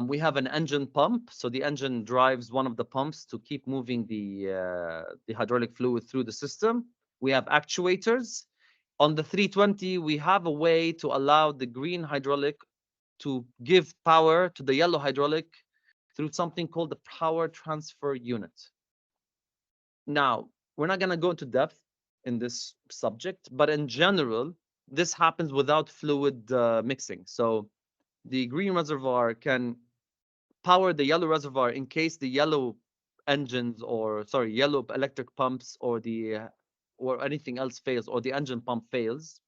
we have an engine pump. So the engine drives one of the pumps to keep moving the hydraulic fluid through the system. We have actuators. On the 320, we have a way to allow the green hydraulic to give power to the yellow hydraulic through something called the power transfer unit. Now, we're not going to go into depth in this subject, but in general, this happens without fluid mixing. So the green reservoir can power the yellow reservoir in case the yellow engines yellow electric pumps or anything else fails or the engine pump fails.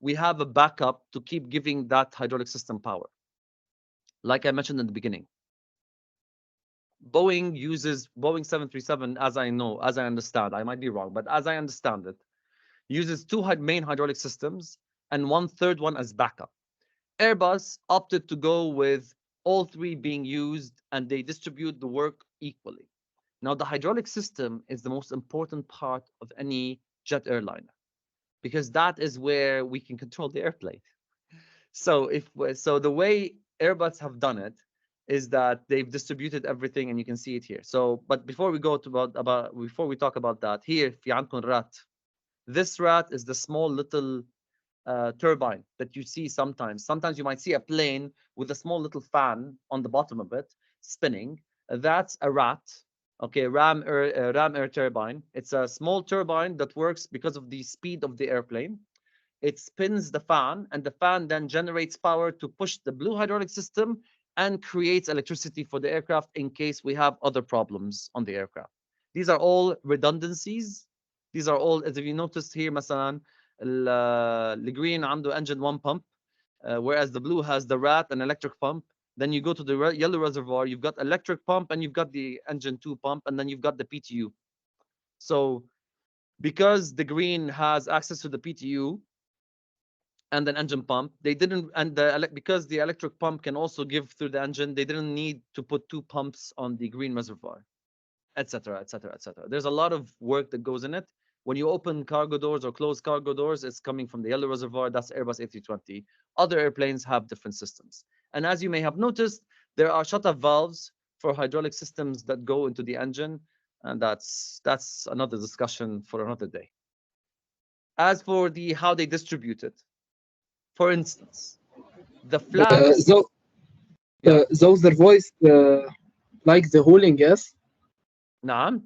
We have a backup to keep giving that hydraulic system power. Like I mentioned in the beginning, Boeing 737, as I understand, I might be wrong, but as I understand it, uses 2 main hydraulic systems and 1/3 one as backup. Airbus opted to go with all 3 being used, and they distribute the work equally. Now, the hydraulic system is the most important part of any jet airliner because that is where we can control the airplane. So the way Airbus have done it is that they've distributed everything, and you can see it here. So, but before we go to before we talk about that, here في عندكم rat. This rat is the small little turbine that you see sometimes. Sometimes you might see a plane with a small little fan on the bottom of it spinning. That's a rat. Okay, ram air turbine. It's a small turbine that works because of the speed of the airplane. It spins the fan, and the fan then generates power to push the blue hydraulic system and creates electricity for the aircraft in case we have other problems on the aircraft. These are all redundancies. These are all, as if you noticed here, مثلا the green عنده engine 1 pump, whereas the blue has the rat and electric pump. Then you go to the yellow reservoir, you've got electric pump, and you've got the engine 2 pump, and then you've got the PTU. So because the green has access to the PTU and an engine pump, they didn't, and because the electric pump can also give through the engine, they didn't need to put 2 pumps on the green reservoir, etc., etc., etc. There's a lot of work that goes in it. When you open cargo doors or close cargo doors, it's coming from the yellow reservoir. That's Airbus A320. Other airplanes have different systems. And as you may have noticed, there are shut-off valves for hydraulic systems that go into the engine. And that's another discussion for another day. As for how they distribute it, for instance, the flaps. Those their voice like the hauling gas. نعم.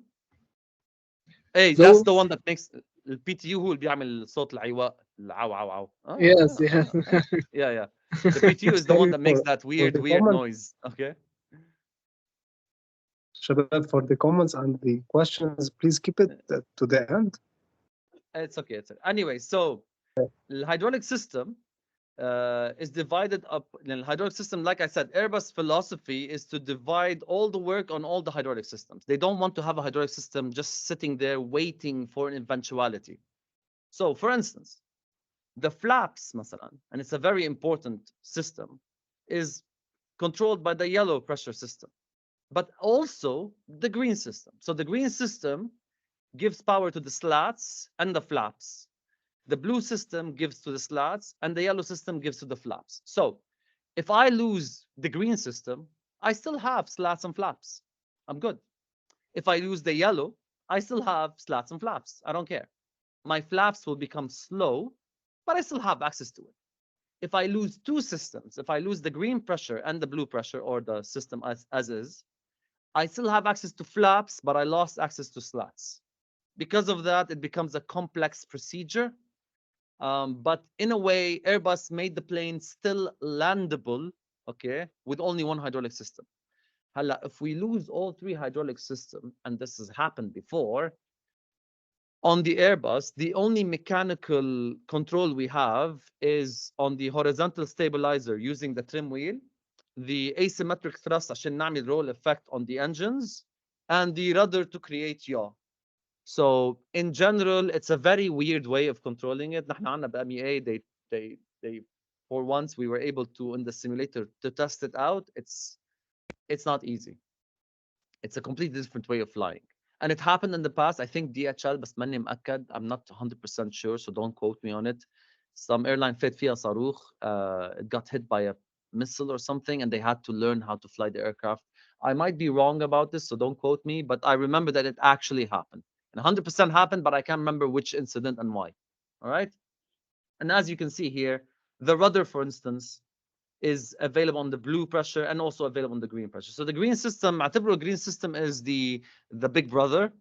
Hey, that's the one that makes الPTU هو اللي بيعمل صوت العواء العو عو عو. Yes, yeah. The PTU is the one that makes that weird noise. Okay. Shabab, for the comments and the questions, please keep it to the end. It's okay. Anyway, so the hydraulic system is divided up. The hydraulic system, like I said, Airbus philosophy is to divide all the work on all the hydraulic systems. They don't want to have a hydraulic system just sitting there waiting for an eventuality. So, for instance, the flaps, مثلا, and it's a very important system, is controlled by the yellow pressure system, but also the green system. So the green system gives power to the slats and the flaps. The blue system gives to the slats, and the yellow system gives to the flaps. So if I lose the green system, I still have slats and flaps. I'm good. If I lose the yellow, I still have slats and flaps. I don't care. My flaps will become slow, but I still have access to it. If I lose 2 systems, if I lose the green pressure and the blue pressure, or the system as is, I still have access to flaps, but I lost access to slats. Because of that, it becomes a complex procedure. But in a way, Airbus made the plane still landable, okay, with only one hydraulic system. If we lose all three hydraulic systems, and this has happened before, on the Airbus, the only mechanical control we have is on the horizontal stabilizer using the trim wheel, the asymmetric thrust عشان نعمل roll effect on the engines, and the rudder to create yaw. So in general, it's a very weird way of controlling it. نحن عنا ب they for once we were able to in the simulator to test it out. It's not easy. It's a completely different way of flying. And it happened in the past. I think DHL بس ماني مأكد. I'm not 100% sure, so don't quote me on it. Some airline فات فيها صاروخ. It got hit by a missile or something, and they had to learn how to fly the aircraft. I might be wrong about this, so don't quote me, but I remember that it actually happened. And 100% happened, but I can't remember which incident and why. All right? And as you can see here, the rudder, for instance, is available on the blue pressure and also available on the green pressure. So the green system, اعتبره green system is the big brother,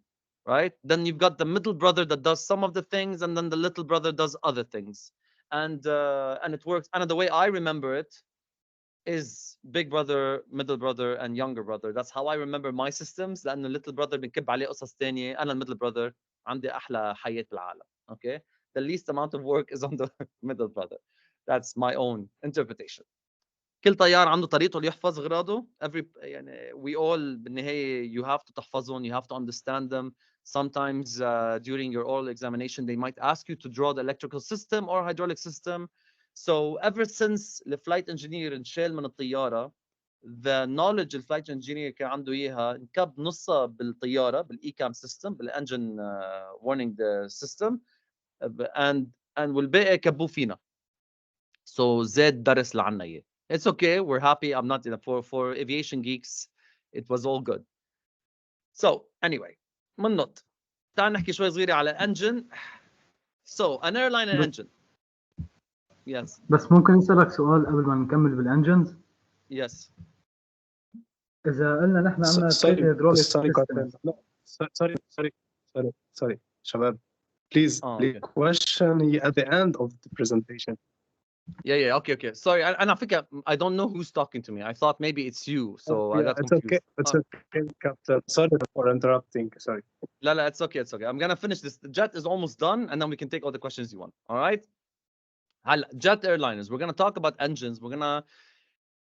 right? Then you've got the middle brother that does some of the things, and then the little brother does other things. And it works. And the way I remember it is big brother, middle brother, and younger brother. That's how I remember my systems. لأنه little brother بنكب عليه قصص تانية. أنا middle brother عندي أحلى حياة بالعالم. Okay? The least amount of work is on the middle brother. That's my own interpretation. كل طيار عنده طريقته اللي يحفظ غراضه. يعني we all بالنهاية you have to تحفظهم, you have to understand them. Sometimes during your oral examination they might ask you to draw the electrical system or hydraulic system. So ever since the flight engineer انشال من الطيارة, the knowledge the flight engineer كان عنده إياها انكب نصها بالطيارة بالإيكام system بالengine warning the system and والباقي كبوه فينا. So زاد درس لعنا إياه. It's okay. We're happy. I'm not for aviation geeks. It was all good. So anyway, منط. تعال نحكي شوي صغيرة على engine. So an airliner engine. Yes. بس ممكن نسألك سؤال قبل ما نكمل بالانجنز؟ Yes. إذا قلنا نحن عندنا sorry, hydraulic sorry, system. no, sorry, شباب. Please, okay. question at the end of the presentation. Yeah. Okay. Sorry, and I think I don't know who's talking to me. I thought maybe it's you, so I got it's confused. okay. It's okay, Captain. Sorry for interrupting. Sorry. لا, it's okay. I'm gonna finish this. The jet is almost done, and then we can take all the questions you want. All right. Jet airliners. We're gonna talk about engines.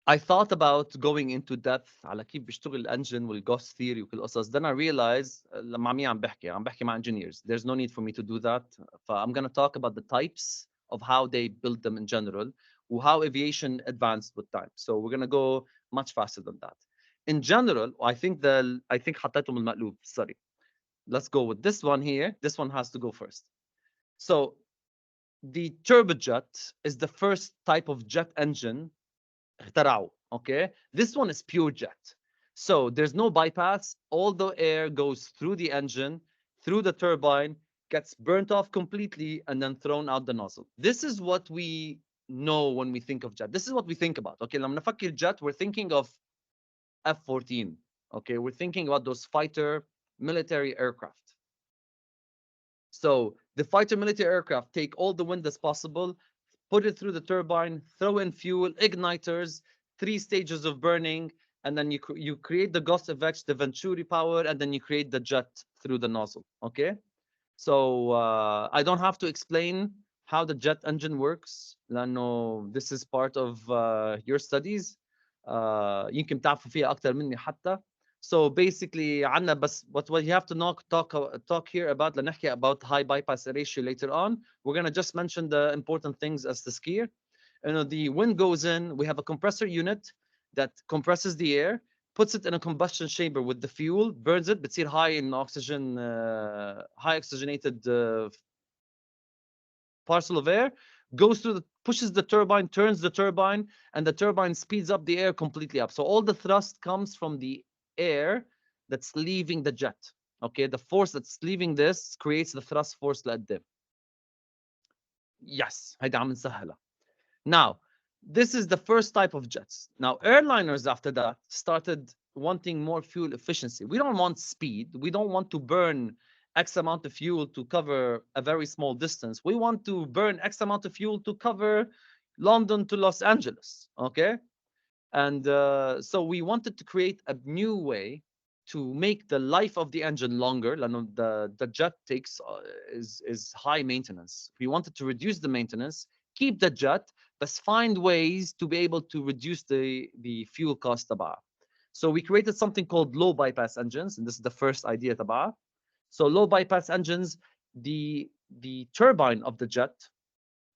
I thought about going into depth على كيف بيشتغل الانجن والجوست ثيوري وكل القصص. Then I realized لما مين عم بحكي مع engineers. There's no need for me to do that. I'm going to talk about the types of how they build them in general and how aviation advanced with time. So we're going to go much faster than that. In general, I think حطيتهم المقلوب. Sorry. Let's go with this one here. This one has to go first. So the turbojet is the first type of jet engine. Okay, this one is pure jet, so there's no bypass. All the air goes through the engine, through the turbine, gets burnt off completely, and then thrown out the nozzle. This is what we know when we think of jet. This is what we think about. Okay, لما نفكر jet, we're thinking of F-14. Okay, we're thinking about those fighter military aircraft. So the fighter military aircraft take all the wind as possible, put it through the turbine, throw in fuel, igniters, 3 stages of burning, and then you create the ghost effects, the Venturi power, and then you create the jet through the nozzle. Okay, so I don't have to explain how the jet engine works. لأنه this is part of your studies. يمكن تعرفوا فيها أكتر مني حتى. So basically, عنا بس what you have to talk here about لنحكي about high bypass ratio later on. We're gonna just mention the important things as the skier. The wind goes in. We have a compressor unit that compresses the air, puts it in a combustion chamber with the fuel, burns it, بتصير high in oxygen, high oxygenated parcel of air, goes through pushes the turbine, turns the turbine, and the turbine speeds up the air completely up. So all the thrust comes from the air that's leaving the jet. Okay, the force that's leaving this creates the thrust force لقدام. Yes, هيدا عم نسهلها. Now, this is the first type of jets. Now, airliners after that started wanting more fuel efficiency. We don't want speed. We don't want to burn X amount of fuel to cover a very small distance. We want to burn X amount of fuel to cover London to Los Angeles, okay? And so we wanted to create a new way to make the life of the engine longer. The jet takes is high maintenance. We wanted to reduce the maintenance, keep the jet, but find ways to be able to reduce the fuel cost تبعها. So we created something called low bypass engines, and this is the first idea تبعها. So low bypass engines, the turbine of the jet,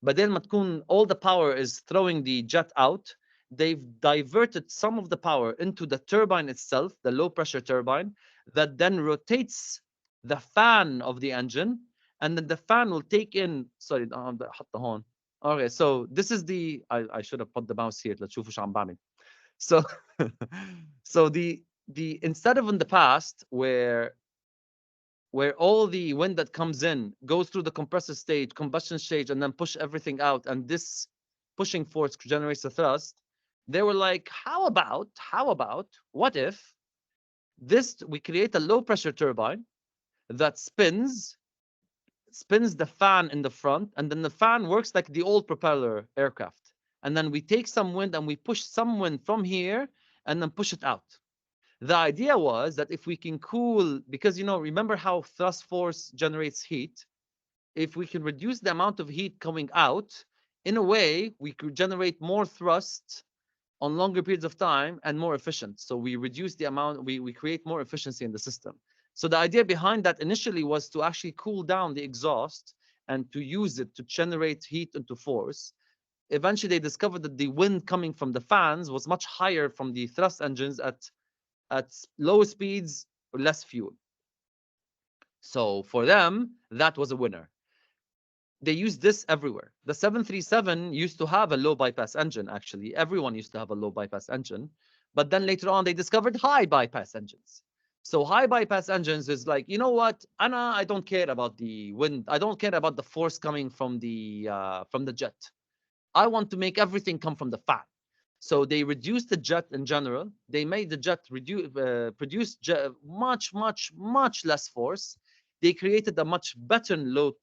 بدل ما تكون all the power is throwing the jet out, they've diverted some of the power into the turbine itself, the low pressure turbine, that then rotates the fan of the engine, and then the fan will take in, sorry, حطها هون. Okay, so this is the, I should have put the mouse here لتشوفوا شو عم بعمل. So so the instead of in the past where all the wind that comes in goes through the compressor stage, combustion stage, and then push everything out, and this pushing force generates a thrust, they were like, how about, what if we create a low pressure turbine that spins the fan in the front, and then the fan works like the old propeller aircraft. And then we take some wind and we push some wind from here and then push it out. The idea was that if we can cool, because, remember how thrust force generates heat? If we can reduce the amount of heat coming out, in a way, we could generate more thrust on longer periods of time and more efficient. So we reduce the amount, we create more efficiency in the system. So the idea behind that initially was to actually cool down the exhaust and to use it to generate heat into force. Eventually, they discovered that the wind coming from the fans was much higher from the thrust engines at low speeds, less fuel. So for them, that was a winner. They used this everywhere. The 737 used to have a low bypass engine, actually. Everyone used to have a low bypass engine. But then later on, they discovered high bypass engines. So high bypass engines is like, you know what, Anna, I don't care about the wind. I don't care about the force coming from the jet. I want to make everything come from the fan. So they reduced the jet in general. They made the jet produce much, much, much less force. They created a much better low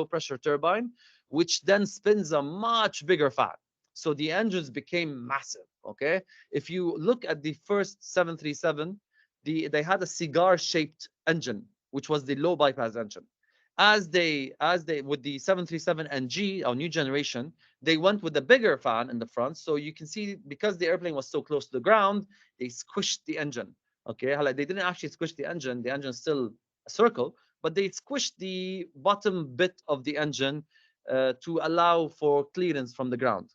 pressure turbine, which then spins a much bigger fan. So the engines became massive. Okay, if you look at the first 737, they had a cigar-shaped engine, which was the low bypass engine. As they with the 737 NG, our new generation, they went with the bigger fan in the front. So you can see, because the airplane was so close to the ground, they squished the engine. Okay, they didn't actually squish the engine. The engine's still a circle, but they squished the bottom bit of the engine to allow for clearance from the ground.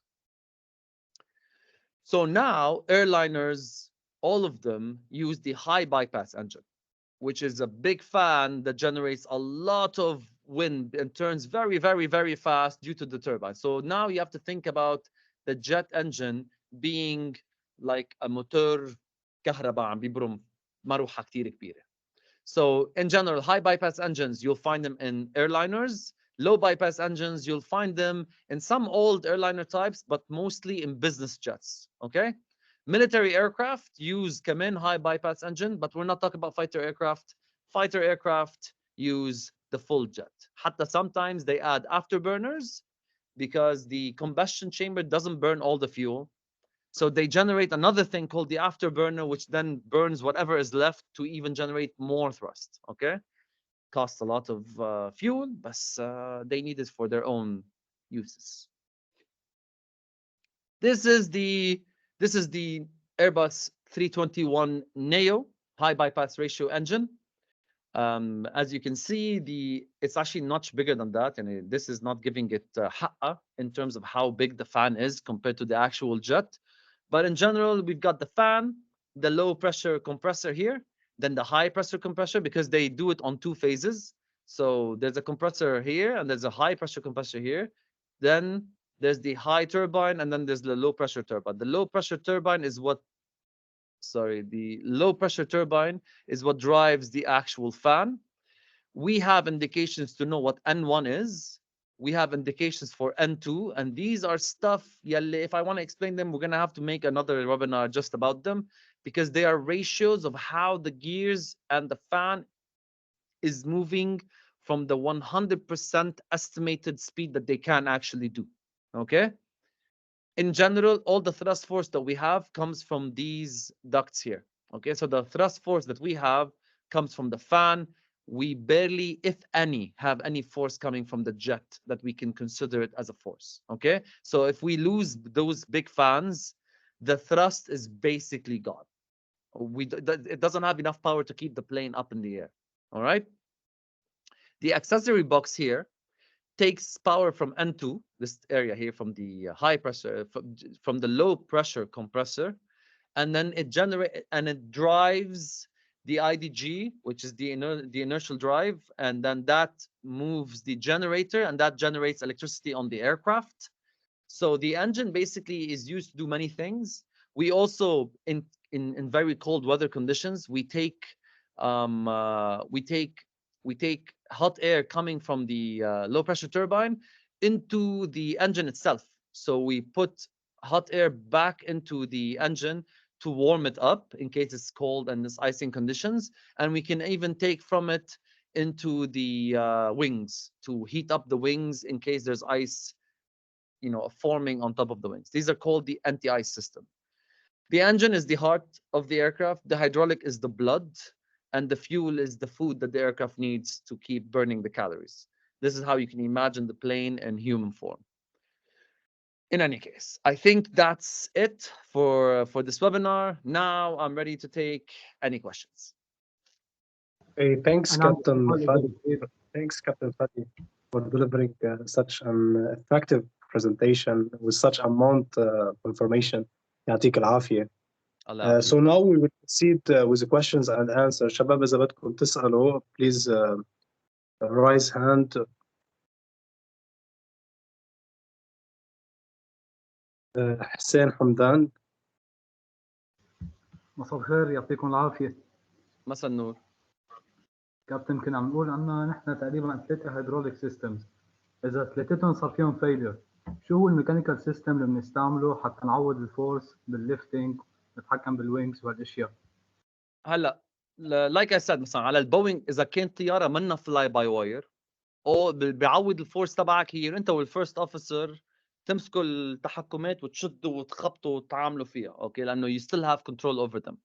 So now airliners, all of them, use the high bypass engine, which is a big fan that generates a lot of wind and turns very, very, very fast due to the turbine. So now you have to think about the jet engine being like a motor كهرباء عم بيبرم مروحة كتير كبيرة. So in general, high bypass engines, you'll find them in airliners. Low bypass engines, you'll find them in some old airliner types, but mostly in business jets, okay? Military aircraft use كمان high bypass engine, but we're not talking about fighter aircraft. Fighter aircraft use the full jet. حتى sometimes they add afterburners because the combustion chamber doesn't burn all the fuel. So they generate another thing called the afterburner, which then burns whatever is left to even generate more thrust, okay? Costs a lot of fuel, but they need it for their own uses. This is the Airbus 321 Neo high bypass ratio engine. As you can see, it's actually much bigger than that, and this is not giving it حقها in terms of how big the fan is compared to the actual jet. But in general, we've got the fan, the low pressure compressor here, then the high pressure compressor, because they do it on two phases. So there's a compressor here, and there's a high pressure compressor here. Then there's the high turbine, and then there's the low pressure turbine. The low pressure turbine is what, the low pressure turbine is what drives the actual fan. We have indications to know what N1 is. we have indications for N2, and these are stuff, if I want to explain them, we're going to have to make another webinar just about them, because they are ratios of how the gears and the fan is moving from the 100% estimated speed that they can actually do, okay? In general, all the thrust force that we have comes from these ducts here, okay? So the thrust force that we have comes from the fan. We barely, if any, have any force coming from the jet that we can consider it as a force, okay? So if we lose those big fans, the thrust is basically gone. It doesn't have enough power to keep the plane up in the air, all right? The accessory box here takes power from N2, this area here, from the high pressure, from the low pressure compressor, and then it drives the IDG, which is the inertial drive, and then that moves the generator, and that generates electricity on the aircraft. So the engine basically is used to do many things. We also, in very cold weather conditions, we take hot air coming from the low pressure turbine into the engine itself. So we put hot air back into the engine to warm it up in case it's cold and it's icing conditions. And we can even take from it into the wings to heat up the wings in case there's ice, forming on top of the wings. These are called the anti-ice system. The engine is the heart of the aircraft. The hydraulic is the blood, and the fuel is the food that the aircraft needs to keep burning the calories. This is how you can imagine the plane in human form. In any case, I think that's it for this webinar. Now I'm ready to take any questions. Hey, thanks, أنا عندي Captain سؤال Fadi. كبير. Thanks, Captain Fadi, for delivering such an effective presentation with such amount of information. يعطيك العافية. So now we will proceed with the questions and answers. شباب إذا بدكم تسألوا, please raise hand. حسين حمدان. مساء الخير، يعطيكم العافية. مساء النور. كابتن، كنا عم نقول عنا نحن تقريبا 3 هيدروليك سيستمز، إذا ثلاثتهم صار فيهم فيلير، شو هو الميكانيكال سيستم اللي بنستعمله حتى نعوض الفورس بالليفتنج، نتحكم بالوينجز وهالاشياء؟ هلا لايك اي سيد، مثلا على البوينغ اذا كانت طياره منا فلاي باي واير، او بيعوض الفورس تبعك هي انت والفيرست اوفيسر تمسكوا التحكمات وتشدوا وتخبطوا وتعاملوا فيها، اوكي، لانه you still have control over them.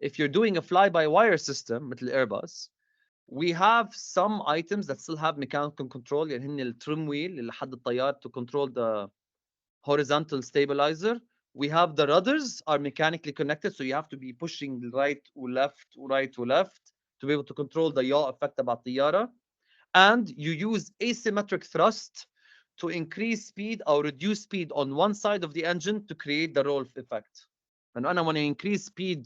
If you're doing a fly by wire system مثل ايرباص, we have some items that still have mechanical control، يعني هن الترم ويل اللي حد الطيار to control the horizontal stabilizer. We have the rudders are mechanically connected, so you have to be pushing right to left to be able to control the yaw effect about the yara. And you use asymmetric thrust to increase speed or reduce speed on one side of the engine to create the roll effect. And when I want to increase speed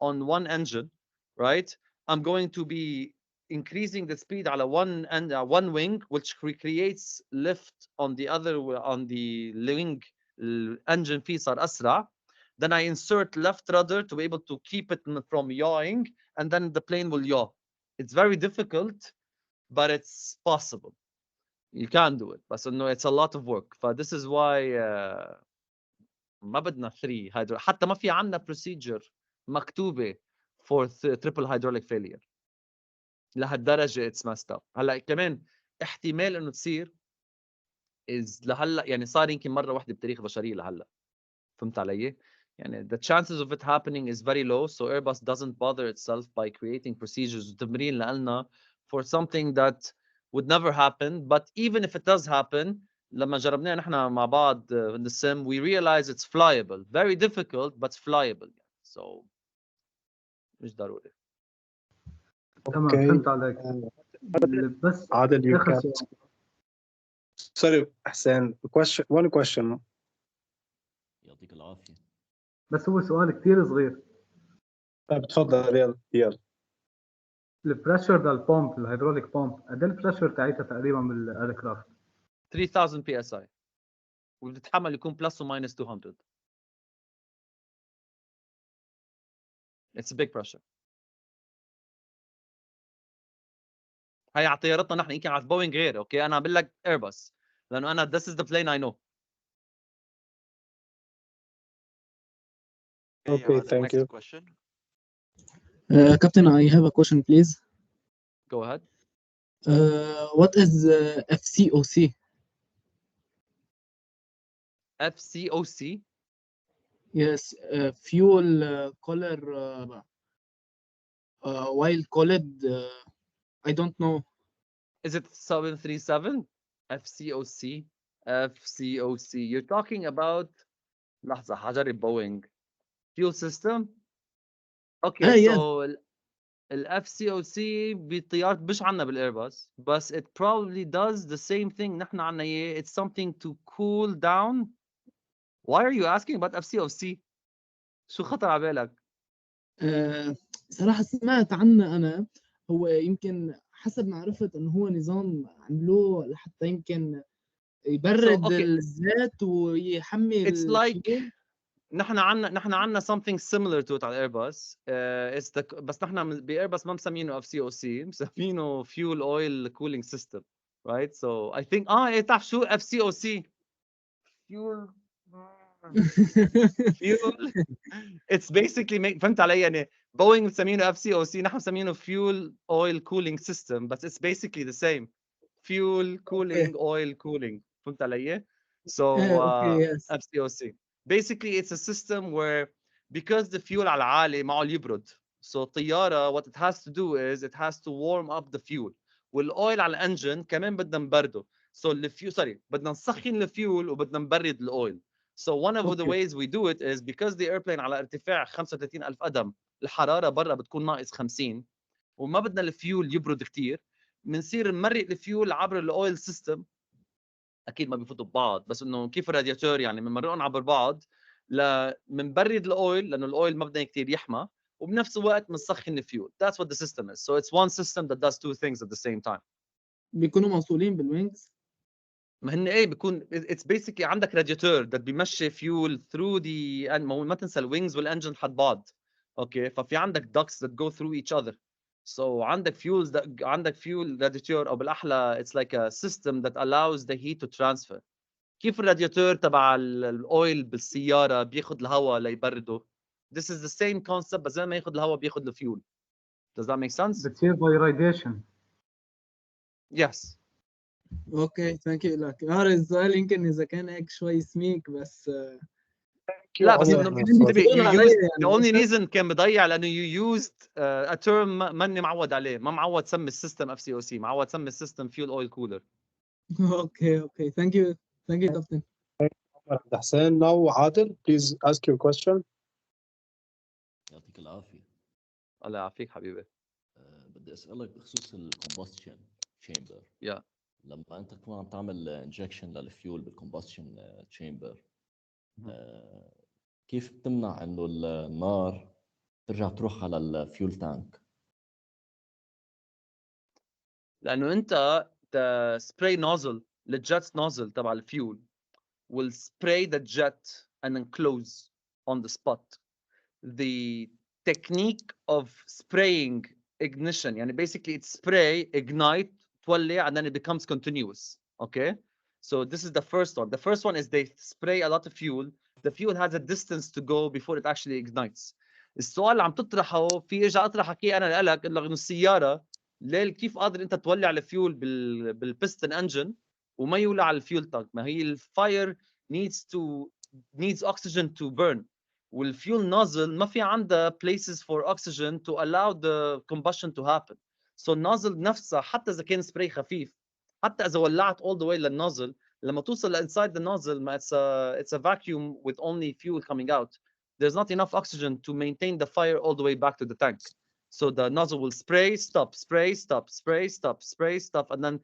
on one engine, right, I'm going to be increasing the speed على one wing, which creates lift on the other, on the wing engine فيه صار أسرع. Then I insert left rudder to be able to keep it from yawing, and then the plane will yaw. It's very difficult, but it's possible. You can do it, but no, it's a lot of work. This is why ما بدنا 3 hydro. حتى ما في عندنا procedure مكتوبة for triple hydraulic failure. لهالدرجة it's messed up. هلا كمان احتمال انه تصير is لهلا، يعني صار يمكن مرة واحدة بتاريخ البشرية لهلا. فهمت علي؟ يعني the chances of it happening is very low, so Airbus doesn't bother itself by creating procedures وتمرين لنا for something that would never happen. But even if it does happen, لما جربناه نحن مع بعض in the sim, we realize it's flyable. Very difficult, but flyable. So مش ضروري. تمام، فهمت عليك. بس عادل، you آخر can. سؤال. Sorry, Hassan. One question. يعطيك العافية. بس هو سؤال كثير صغير. طيب تفضل يلا. البريشر ده البومب، الهيدروليك بومب، قد ايه البريشر تاعتها تقريبا بالايركرافت؟ 3000 PSI. وبتتحمل يكون plus or minus 200. It's a big pressure. هي على طيارتنا نحن، يمكن على بوينغ غير، اوكي، انا بقول لك ايرباص لانه انا this is the plane I know. Okay, thank next you. question. Captain, I have a question, please. Go ahead. What is FCOC? FCOC. Yes, fuel color while colored. I don't know. Is it 737? FCOC. FCOC. You're talking about لحظة حجرب Boeing fuel system. Okay, yes. so ال FCOC بالطيارات مش عنا بالايرباص بس it probably does the same thing نحن عنا اياه. It's something to cool down. Why are you asking about FCOC? شو خطر على بالك؟ صراحة سمعت عنه أنا. هو يمكن حسب ما عرفت إنه هو نظام عملوه لحتى يمكن يبرد okay. الزيت ويحمي It's like الفيول. نحن عنا something similar to it على الايرباص. It's the بس نحن بايرباص ما مسمينه FCOC مسمينه fuel oil cooling system, right? So I think تعرف شو FCOC؟ fuel fuel. It's basically فهمت علي يعني بوينغ مسمينه FCOC نحن مسمينه fuel oil cooling system but it's basically the same fuel cooling oil cooling. فهمت علي؟ So okay, yes. FCOC basically it's a system where because the fuel على العالي معه يبرد so الطيارة what it has to do is it has to warm up the fuel والاويل على الانجن كمان بدنا نبرده so الفيول بدنا نسخن الفيول وبدنا نبرد الاويل. So one of the ways we do it is because the airplane على ارتفاع 35,000 قدم الحرارة برا بتكون ناقص 50 وما بدنا الفيول يبرد كتير بنصير نمرق الفيول عبر الاويل سيستم. اكيد ما بيفوتوا ببعض بس انه كيف الرادياتور يعني بنمرقهم عبر بعض لمنبرد الاويل لانه الاويل ما بدنا كتير يحمى وبنفس الوقت بنسخن الفيول. That's what the system is. So it's one system that does two things at the same time. بيكونوا موصولين بالوينجز. ما هن ايه بيكون it's basically عندك رادياتور that بيمشي فيول through the ما تنسى الوينجز والانجن حد بعض. اوكي ففي عندك ducts that go through each other. So عندك fuel radiator او بالاحلى it's like a system that allows the heat to transfer. كيف الرادياتور تبع الاويل بالسياره بياخذ الهواء ليبرده. This is the same concept بس زي ما ياخذ الهواء بياخذ الفيول. Does that make sense? بتصير by radiation. Yes. اوكي ثانك يو لك. هذا السؤال يمكن اذا كان هيك شوي سميك بس لا بس انه the يعني only reason كان بضيع لانه you used a term ماني معود عليه. ما معود سمي السيستم FCOC معود سمي السيستم fuel oil cooler. اوكي ثانك يو كابتن. عبد الحسين. Now عادل, please ask your question. يعطيك العافية. الله يعافيك حبيبي. بدي أسألك بخصوص الكومبشن تشامبر. Yeah. لما أنت تكون عم تعمل انجكشن للفيول بالكومبشن تشامبر كيف بتمنع إنه النار ترجع تروح على الفيول تانك؟ لأنه أنت the spray nozzle الجت nozzle تبع الفيول will spray the jet and then close on the spot. The technique of spraying ignition يعني basically it's spray ignite تولع and then it becomes continuous. Okay, so this is the first one. The first one is they spray a lot of fuel. The fuel has a distance to go before it actually ignites. السؤال اللي عم تطرحه في اجى اطرح حكي انا لك انه السياره ليه كيف قادر انت تولع الفيول بالبستن انجن وما يولع الفيول تانك؟ ما هي الفاير needs oxygen to burn والفيول nozzle ما في عندها places for oxygen to allow the combustion to happen. So النازل نفسها حتى اذا كان سبراي خفيف حتى اذا ولعت all the way للنازل لما توصل inside the nozzle ما it's a vacuum with only fuel coming out. There's not enough oxygen to maintain the fire all the way back to the tank. So the nozzle will spray, stop, spray, stop, spray, stop, spray, stop, and then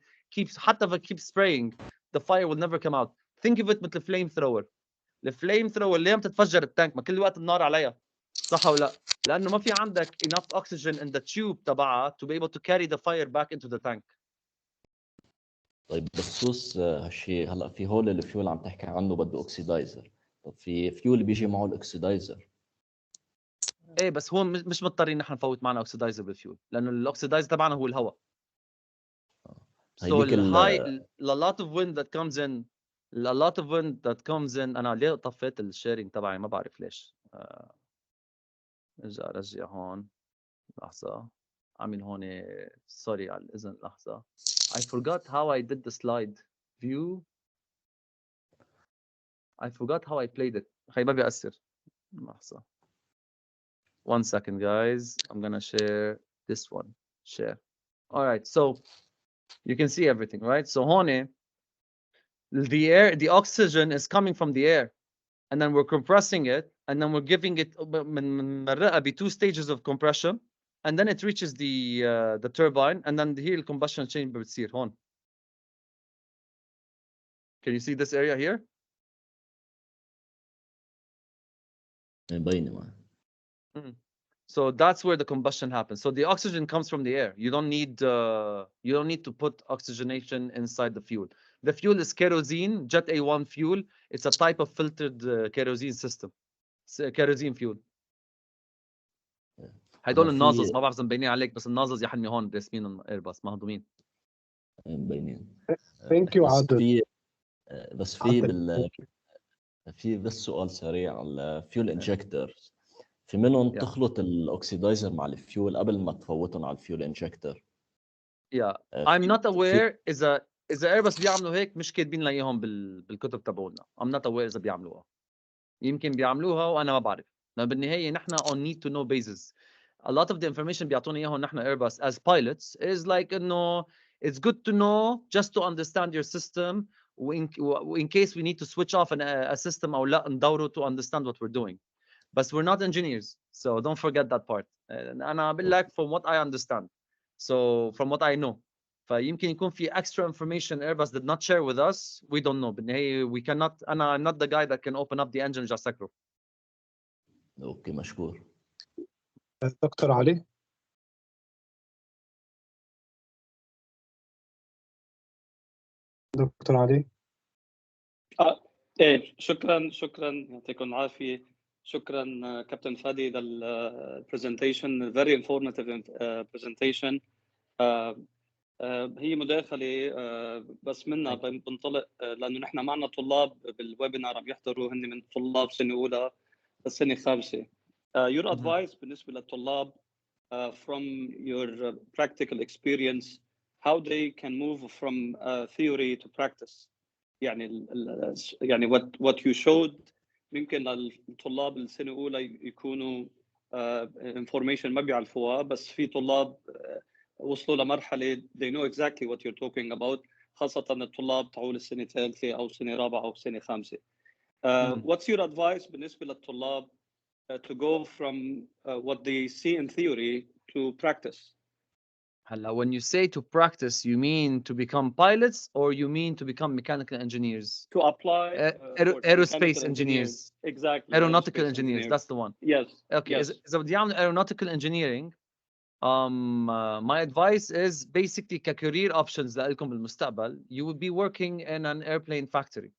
حتى if it keeps spraying, the fire will never come out. Think of it مثل flame thrower. الفليم ثرو اللي بتتفجر التانك ما كل وقت النار عليها صح ولا لا؟ لانه ما في عندك enough oxygen in the tube تبعها to be able to carry the fire back into the tank. طيب بخصوص هالشيء هلا في هول الفيول عم تحكي عنه بده اوكسيدايزر. طب في فيول بيجي معه الاوكسيدايزر. ايه بس هو مش مضطرين نحن نفوت معنا اوكسيدايزر بالفيول لانه الاوكسيدايزر تبعنا هو الهواء. So a lot of wind that comes in انا ليه طفيت الشيرنج تبعي ما بعرف ليش. ارجع هون لحظه، اعمل هون سوري على الاذن لحظه. I forgot how I did the slide view. I forgot how I played it. خي ما بيأثر لحظه. 1 second guys, I'm gonna share this one. Share. All right, so you can see everything, right? So هون the oxygen is coming from the air, and then we're compressing it, and then we're giving it بنمرقها ب 2 stages of compression, and then it reaches the turbine, and then here the combustion chamber بتصير هون. Can you see this area here? مبينه معي. So that's where the combustion happens. So the oxygen comes from the air. You don't need to put oxygenation inside the fuel. The fuel is kerosene, Jet A1 fuel. It's a type of filtered kerosene system. It's kerosene fuel. هدول النازلز ما بعرف اذا مبينين عليك، بس النازلز يا حني هون راسمين ايرباص مهضومين. مبينين. ثانك يو عادل. بس في بس سؤال سريع على الفيول انجكتور. في منهم تخلط الاوكسيدايزر مع الفيول قبل ما تفوتهم على الفيول انجكتور. I'm not aware اذا ايرباص بيعملوا هيك، مش كاتبين لنا اياهم بالكتب تبعولنا. I'm not aware اذا بيعملوها. يمكن بيعملوها وانا ما بعرف. لأن بالنهايه نحن on need to know basis. A lot of the information بيعطونا اياهم نحن ايرباص as pilots is like انه it's good to know just to understand your system, in case we need to switch off a system او لا ندوره to understand what we're doing. But we're not engineers, so don't forget that part. أنا بقول لك from what I understand, so from what I know. فيمكن يكون في extra information Airbus did not share with us. We don't know. بالنهاية we cannot. I'm not the guy that can open up the engine just سكره. اوكي مشكور. دكتور علي. دكتور علي. ايه شكرا يعطيكم العافيه. شكرا كابتن فادي للبرزنتيشن، very informative presentation. هي مداخله بس منها بنطلق لانه نحن معنا طلاب بالويبينار عم يحضروا، هن من طلاب سنه اولى لسنه خامسه. your advice بالنسبه للطلاب from your practical experience, how they can move from theory to practice. يعني what you showed ممكن للطلاب السنه الاولى يكونوا information ما بيعرفوها، بس في طلاب وصلوا لمرحله they know exactly what you're talking about، خاصه الطلاب تعول السنه الثالثه او سنه رابعه او سنه خامسه. what's your advice بالنسبه للطلاب to go from what they see in theory to practice? هلا when you say to practice, you mean to become pilots or you mean to become mechanical engineers? To apply aerospace engineers. Exactly. Aeronautical engineers. That's the one. Yes. Okay. إذا بدي أعمل aeronautical engineering, my advice is basically كcareer options لكم بالمستقبل. You would be working in an airplane factory.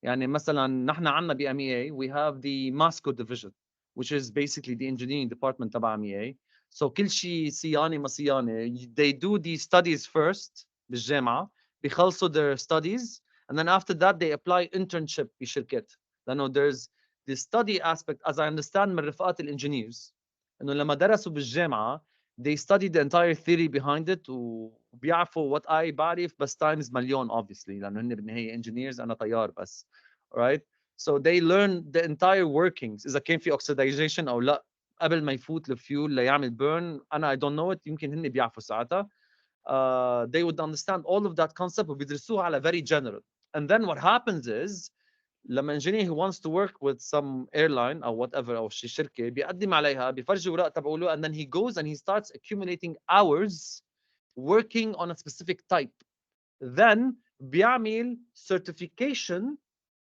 يعني مثلا نحن عنا ب MEA we have the Moscow division, which is basically the engineering department تبع MEA. So كل شيء صيانة ما صيانة they do the studies first بالجامعة، بيخلصوا their studies and then after that they apply internship بشركات. لأنه there's the study aspect as I understand من رفقات الانجينيرز إنه لما درسوا بالجامعة they study the entire theory behind it وبيعرفوا what I بعرف بس times مليون obviously لأنه هن بالنهاية engineers أنا طيار بس. right? So they learn the entire workings إذا كان في oxidization أو لا قبل ما يفوت الفيول ليعمل burn. أنا I don't know it، يمكن هن بيعرفوا ساعتها. They would understand all of that concept وبيدرسوها على very general. And then what happens is لما engineer who wants to work with some airline أو whatever أو شي شركة بيقدم عليها بيفرجي ورق تبعوله and then he goes and he starts accumulating hours working on a specific type. Then بيعمل certification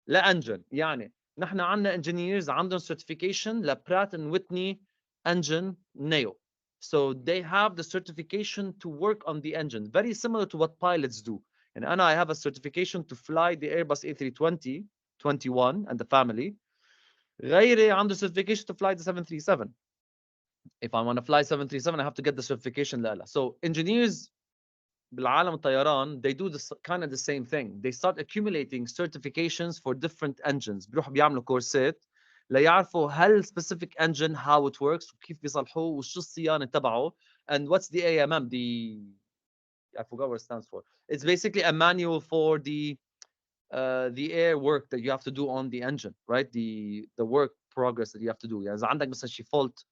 لانجن. يعني نحن عندنا engineers عندهم certification لبرات and Whitney engine neo. So they have the certification to work on the engine, very similar to what pilots do. And I have a certification to fly the Airbus A320 21 and the family. غيري عنده certification to fly the 737. If I want to fly 737, I have to get the certification لها. So engineers بالعالم الطيران they do this kind of the same thing. They start accumulating certifications for different engines. بيروحوا بيعملوا كورسات ليعرفوا هل specific engine how it works وكيف بيصلحوه وشو الصيانة تبعه and what's the AMM, I forgot what it stands for. It's basically a manual for the air work that you have to do on the engine, right? The work progress that you have to do. يعني إذا عندك مثلا شي fault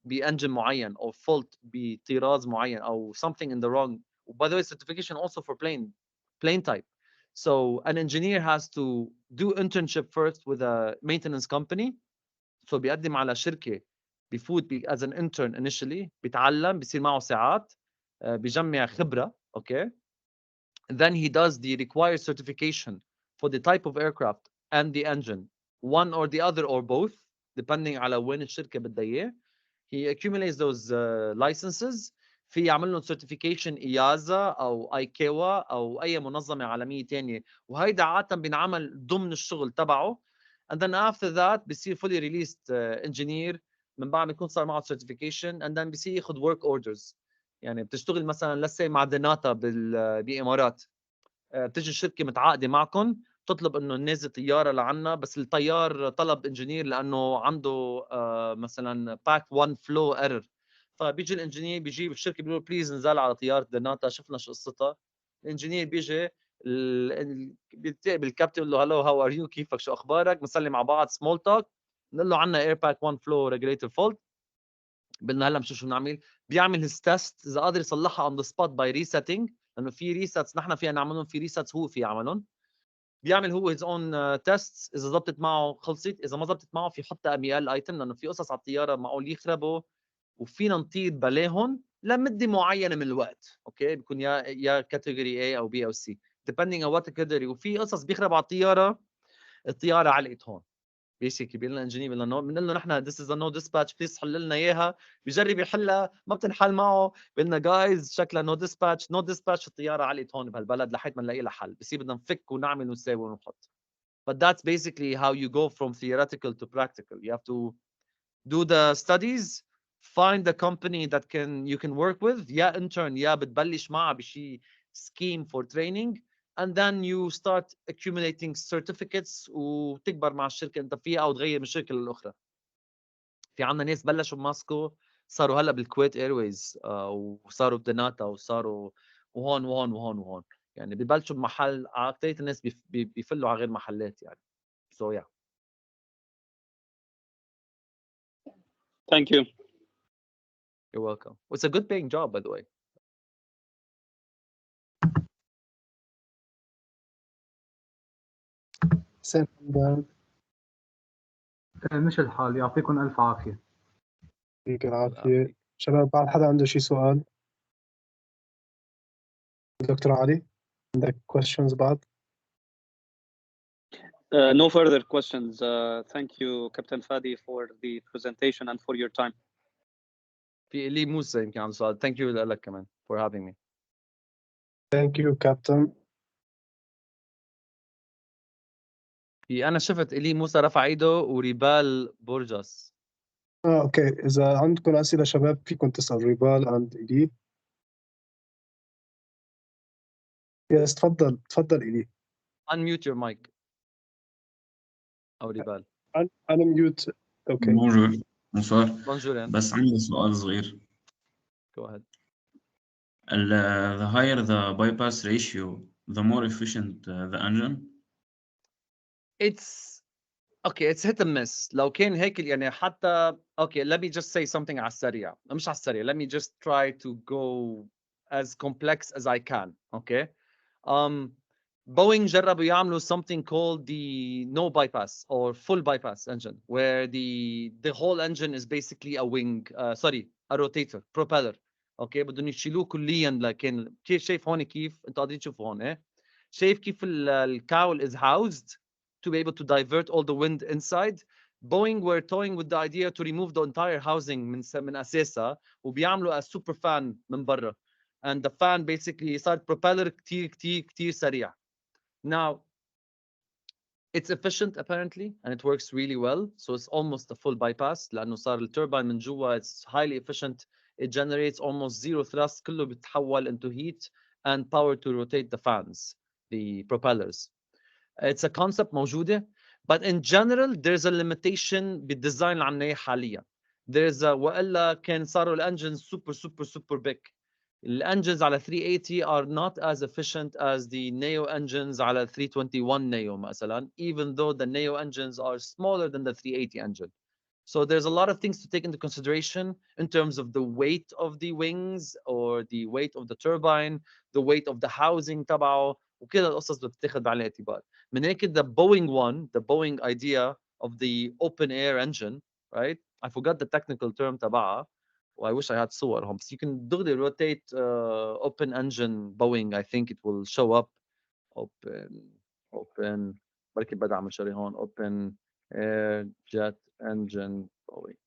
بانجن معين او fault بطراز معين او something in the wrong. By the way, certification also for plane type. So an engineer has to do internship first with a maintenance company. So بيقدم على شركة بفوت as an intern initially بيتعلم بيصير معه ساعات بيجمع خبرة. Okay. Then he does the required certification for the type of aircraft and the engine, one or the other or both, depending على وين الشركة بدها إياه. He accumulates those licenses. في يعمل لهم certification إيازا أو ICAO أو أي منظمة عالمية تانية وهيدا عادة بينعمل ضمن الشغل تبعه. And then after that بيصير fully released engineer من بعد ما يكون صار معه certification and then بيصير ياخذ work orders. يعني بتشتغل مثلا let's say مع دناتا بالإمارات. بتجي الشركة متعاقدة معكم تطلب انه ننزل طياره لعنا بس الطيار طلب انجينير لانه عنده مثلا باك 1 فلو ايرور فبيجي الانجينير بيجيب الشركه بيقول بليز انزل على طياره دناتا شفنا شو قصتها. الانجينير بيجي بيلتقي بالكابتن بيقول له هلو هاو ار يو كيفك شو اخبارك بنسلم مع بعض سمول توك بنقول له عندنا اير باك 1 فلو ريجوليتور فولت بدنا هلا شو نعمل. بيعمل هيز تيست اذا قادر يصلحها اون ذا سبوت باي ريسيتنج لانه في ريسيتس نحن فينا نعملهم في ريسيتس هو في يعملهم. بيعمل هو his own tests اذا ضبطت معه خلصت اذا ما ضبطت معه في يحطها اميال ايتم لانه في قصص على الطياره معقول يخربوا وفينا نطير بلاهم لمده معينه من الوقت. اوكي بيكون يا كاتيجوري A او B او C depending on what category. وفي قصص بيخرب على الطياره علقت هون بيشكي بيقول لنا انجينير بنقول له نحن this is a no dispatch بليز حل لنا اياها. بيجرب يحلها ما بتنحل معه بيقول لنا جايز شكلها no dispatch الطياره علقت هون بهالبلد لحد ما نلاقي لها حل. بصير بدنا نفك ونعمل ونساوي ونحط. But that's basically how you go from theoretical to practical. You have to do the studies, find the company that you can work with يا intern يا بتبلش معها بشي scheme for training and then you start accumulating certificates وتكبر مع الشركه انت فيها او تغير من شركه للاخرى. في عندنا ناس بلشوا بماسكو صاروا هلا بالكويت ايرويز وصاروا بدناتا وصاروا وهون يعني ببلشوا بمحل اكثريه الناس بيفلوا على غير محلات يعني. So yeah. Thank you. You're welcome. It's a good paying job by the way. مش الحال يعطيكم ألف عافية. يعطيك العافية. شباب بعد حدا عنده شي سؤال؟ دكتور علي عندك questions بعد؟ No further questions. Thank you, Captain Fadi, for the presentation and for your time. في إلي موسى يمكن عنده سؤال. Thank you لك كمان for having me. Thank you, Captain. في أنا شفت إلي موسى رفع إيده وريبال بورجاس. أوكي إذا عندكم أسئلة شباب فيكم تسأل ريبال عند إلي. يس تفضل إلي. Unmute your mic. أو ريبال. أنا ميوت. أوكي. Bonjour. بس عندي سؤال صغير. Go ahead. The higher the bypass ratio, the more efficient the engine. It's okay. It's hit and miss. لو كان هيك يعني حتى okay. Let me just say something على السريع. مش على السريع. Let me just try to go as complex as I can. Okay. Boeing جربوا يعملوا something called the no bypass or full bypass engine, where the whole engine is basically a wing, a rotator, propeller. اوكي بدهم يشيلوه كليا. لكن كيف شايف هون كيف انتوا قاعدين تشوفوا هون شايف كيف الكاول is housed to be able to divert all the wind inside. Boeing were toying with the idea to remove the entire housing من اساسها وبيعملوا a super fan من برا. And the fan basically صار propeller كتير سريع. Now, it's efficient apparently, and it works really well. So it's almost a full bypass. لأنه صار التوربين من جوا, it's highly efficient. It generates almost zero thrust. كله بيتحول into heat and power to rotate the fans, the propellers. It's a concept موجودة, but in general there's a limitation بالديزاين اللي عنا حاليا. There's a وإلا كان صاروا الانجنز super big. الانجنز على 380 are not as efficient as the Neo engines على 321 Neo مثلا, even though the Neo engines are smaller than the 380 engine. So there's a lot of things to take into consideration in terms of the weight of the wings or the weight of the turbine, the weight of the housing تبعه, وكل القصص بتتاخد بعين الاعتبار. من هيك the Boeing one, the Boeing idea of the open air engine, right? I forgot the technical term تبعها. Well, I wish I had صورهم. So you can do the rotate open engine Boeing. I think it will show up. Open. بركي بدي اعمل شغله هون. Open air jet engine Boeing.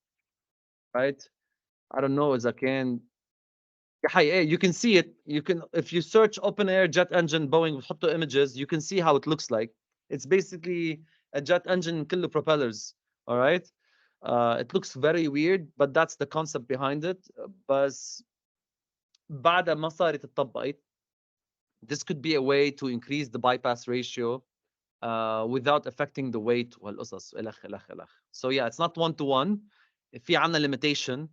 Right? I don't know إذا كان you can see it. You can, if you search open air jet engine Boeing وتحطوا images, you can see how it looks like. It's basically a jet engine كله propellers. All right? It looks very weird, but that's the concept behind it. بس بعد ما صارت اتطبقت, this could be a way to increase the bypass ratio without affecting the weight والقصص الخ. So yeah, it's not one to one. في عنا limitation.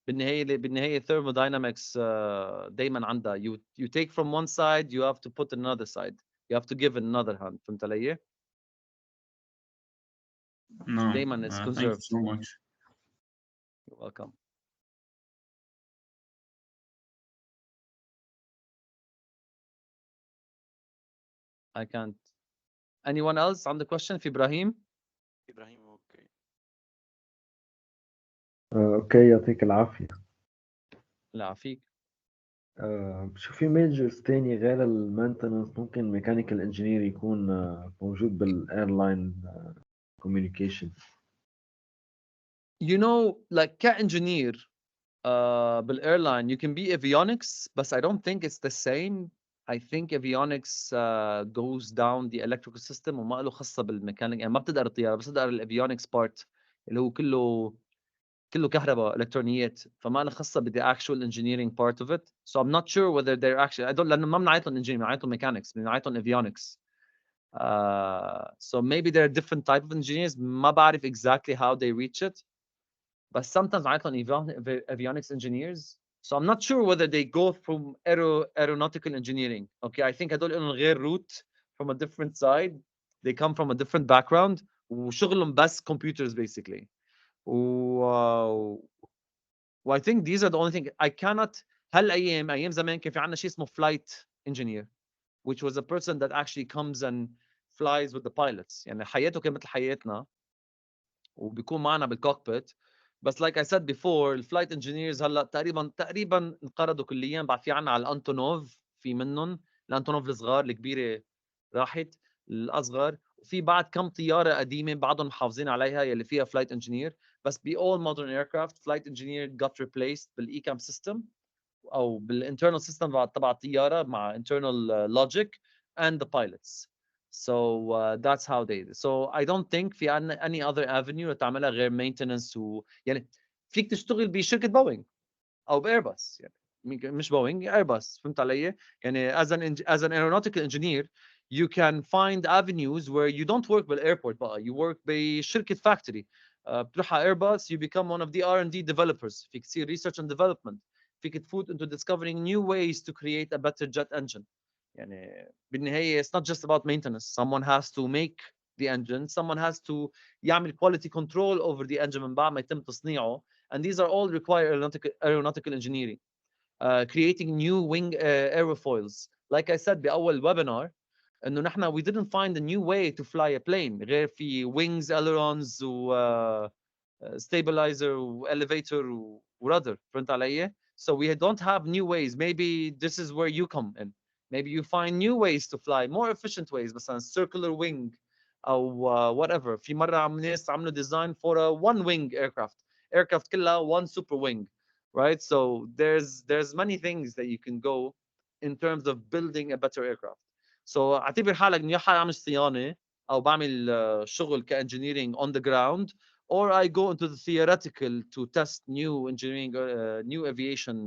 بالنهاية thermodynamics دايما عندها you take from one side, you have to put another side, you have to give another hand. فهمت علي؟ No, دايما it's thank you conserved. so much. You're welcome. I can't. Anyone else on the question? في إبراهيم؟ اوكي. اوكي يعطيك العافية. لا عفيك. شو في ميجرز تاني غير المينتنس ممكن ميكانيكال انجينير يكون موجود بالايرلاين communication? You know, like كengineer بالايرلاين you can be avionics, but I don't think it's the same. I think avionics goes down the electrical system وما له خاصة بالميكانيك. يعني ما بتقدر الطيارة بس تقدر الافيونكس بارت اللي هو كله كهرباء الكترونيات, فما له خاصة بالthe actual engineering part of it. So I'm not sure whether they're actually, I don't, لأنه ما بنعيطهم engineering, بنعيطهم mechanics, بنعيطهم avionics. So maybe there are different type of engineers. ما بعرف exactly how they reach it, but sometimes بنعيطهم avionics engineers. So I'm not sure whether they go from aeronautical engineering. Okay, I think هدول لهم غير route from a different side. They come from a different background وشغلهم بس computers basically. I think these are the only thing I cannot. ايام زمان كان في عندنا شيء اسمه flight engineer, which was a person that actually comes and flies with the pilots. يعني حياته كانت مثل حياتنا وبيكون معنا بالكوكبيت. بس like I said before, الفلايت engineers هلا تقريبا انقرضوا كليا. بعد في عنا على الانتونوف, في منهم الانتونوف الصغار, الكبيره راحت, الاصغر وفي بعد كم طياره قديمه بعضهم محافظين عليها يلي فيها فلايت انجينير. بس ب all modern aircraft flight engineer got replaced بالايكام سيستم او بالانترنال سيستم تبع الطياره مع internal logic and the pilots. So that's how they do. So I don't think في any other avenue تعملها غير maintenance يعني فيك تشتغل بشركه بوينغ او بايرباص, يعني مش بوينغ, ايرباص. فهمت علي؟ يعني as an aeronautical engineer you can find avenues where you don't work بالايربورت بقى, you work بشركه فاكتوري. بتروح على ايرباص, you become one of the R&D developers. فيك تصير research and development. فيك تفوت into discovering new ways to create a better jet engine. يعني بالنهاية it's not just about maintenance. Someone has to make the engine, someone has to يعمل quality control over the engine من بعد ما يتم تصنيعه, and these are all require aeronautical engineering. Creating new wing aerofoils. Like I said بأول webinar, إنه نحن we didn't find a new way to fly a plane غير في wings, ailerons و stabilizer و elevator و rudder. فهمت علي؟ So we don't have new ways. Maybe this is where you come in. Maybe you find new ways to fly, more efficient ways, مثلا circular wing أو whatever. في مرة ناس عملوا design for a one wing aircraft كلها one super wing, right? So there's many things that you can go in terms of building a better aircraft. So اعتبر حالك انه يا اعمل صيانة او بعمل شغل كengineering on the ground, or I go into the theoretical to test new engineering, new aviation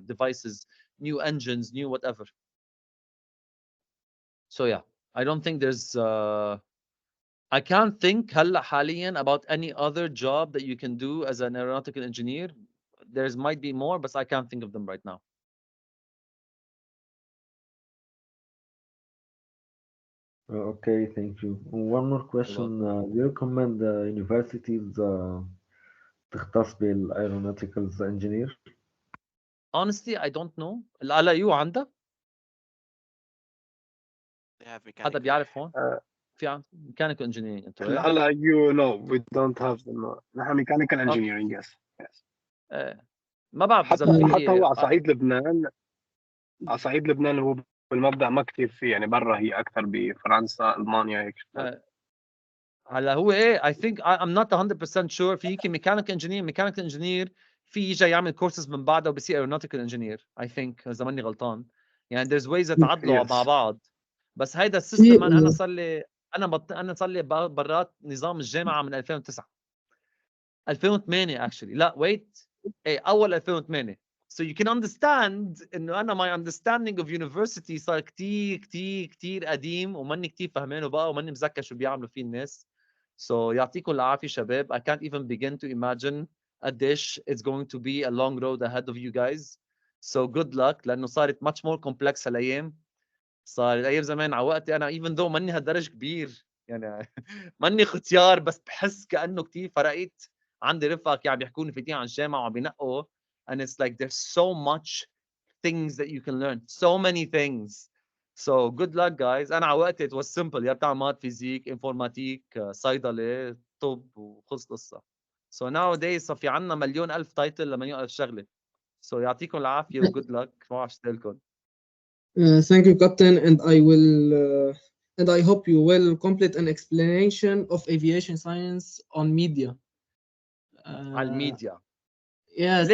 devices, new engines, new whatever. So yeah, I don't think there's I can't think هلا حاليا about any other job that you can do as an aeronautical engineer. There's might be more, but I can't think of them right now. Okay, thank you. One more question. Do you recommend universities تختص بالايرونوتيكالز engineer? Honestly, I don't know. LIU عندها؟ حدا بيعرف هون؟ في عند mechanical engineering انتوا ايه؟ LIU no we don't have them. نحن mechanical engineering yes. ما بعرف حتى هو على صعيد لبنان هو بالمبدأ ما كثير فيه يعني برا هي اكثر بفرنسا المانيا هيك. هلا هو ايه I think I'm not 100% sure في هيك mechanical engineer في يجي يعمل كورسز من بعدها وبصير aeronautical engineer I think اذا ماني غلطان يعني there's ways يتعادلوا مع بعض بس هيدا السيستم انا صار لي برات نظام الجامعه من 2009 2008 actually لا wait ايه اول 2008 so you can understand انه انا my understanding of university صار كتير قديم وماني كتير فهمانه بقى وماني مذكر شو بيعملوا فيه الناس so يعطيكم العافيه شباب I can't even begin to imagine قديش it's going to be a long road ahead of you guys so good luck لانه صارت much more complex هالايام صار ايام زمان على وقتي انا even though ماني هالدرج كبير يعني ماني ختيار بس بحس كانه كتير فرقت عندي رفقه يعني بيحكوا لي فايتين على الجامعه وعم بينقوا and it's like there's so much things that you can learn so many things so good luck guys انا على وقتي it was simple يا بتاع مات فيزيك انفورماتيك صيدله طب وخلص قصه so nowadays صار في عندنا مليون الف تايتل لمليون الف شغله so يعطيكم العافيه و good luck ما بعرف لكم Thank you, Captain, and I will, and I hope you will complete an explanation of aviation science on media. على الميديا. Yes,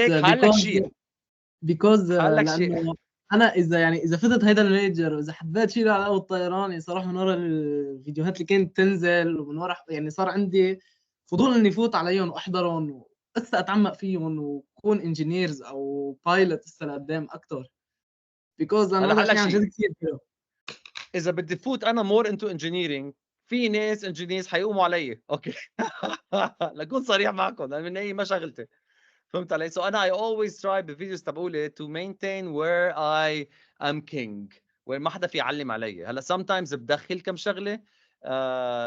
because لأنه أنا إذا فتت هيدا الميجر وإذا حبيت شيء على الطيران صراحة من ورا الفيديوهات اللي كانت تنزل ومن ورا يعني صار عندي فضول إني فوت عليهم وأحضرهم وهسه أتعمق فيهم وكون انجينيرز أو بايلوت هسه لقدام أكثر. because لأنه هذا شيء عن جد كثير حلو. إذا بدي فوت أنا more into engineering في ناس engineers حيقوموا علي أوكي لكون صريح معكم لأن من أي ما شغلتي فهمت علي so أنا I always try بالفيديوز تبعولي to maintain where I am king where ما حدا في يعلم علي هلا sometimes بدخل كم شغلة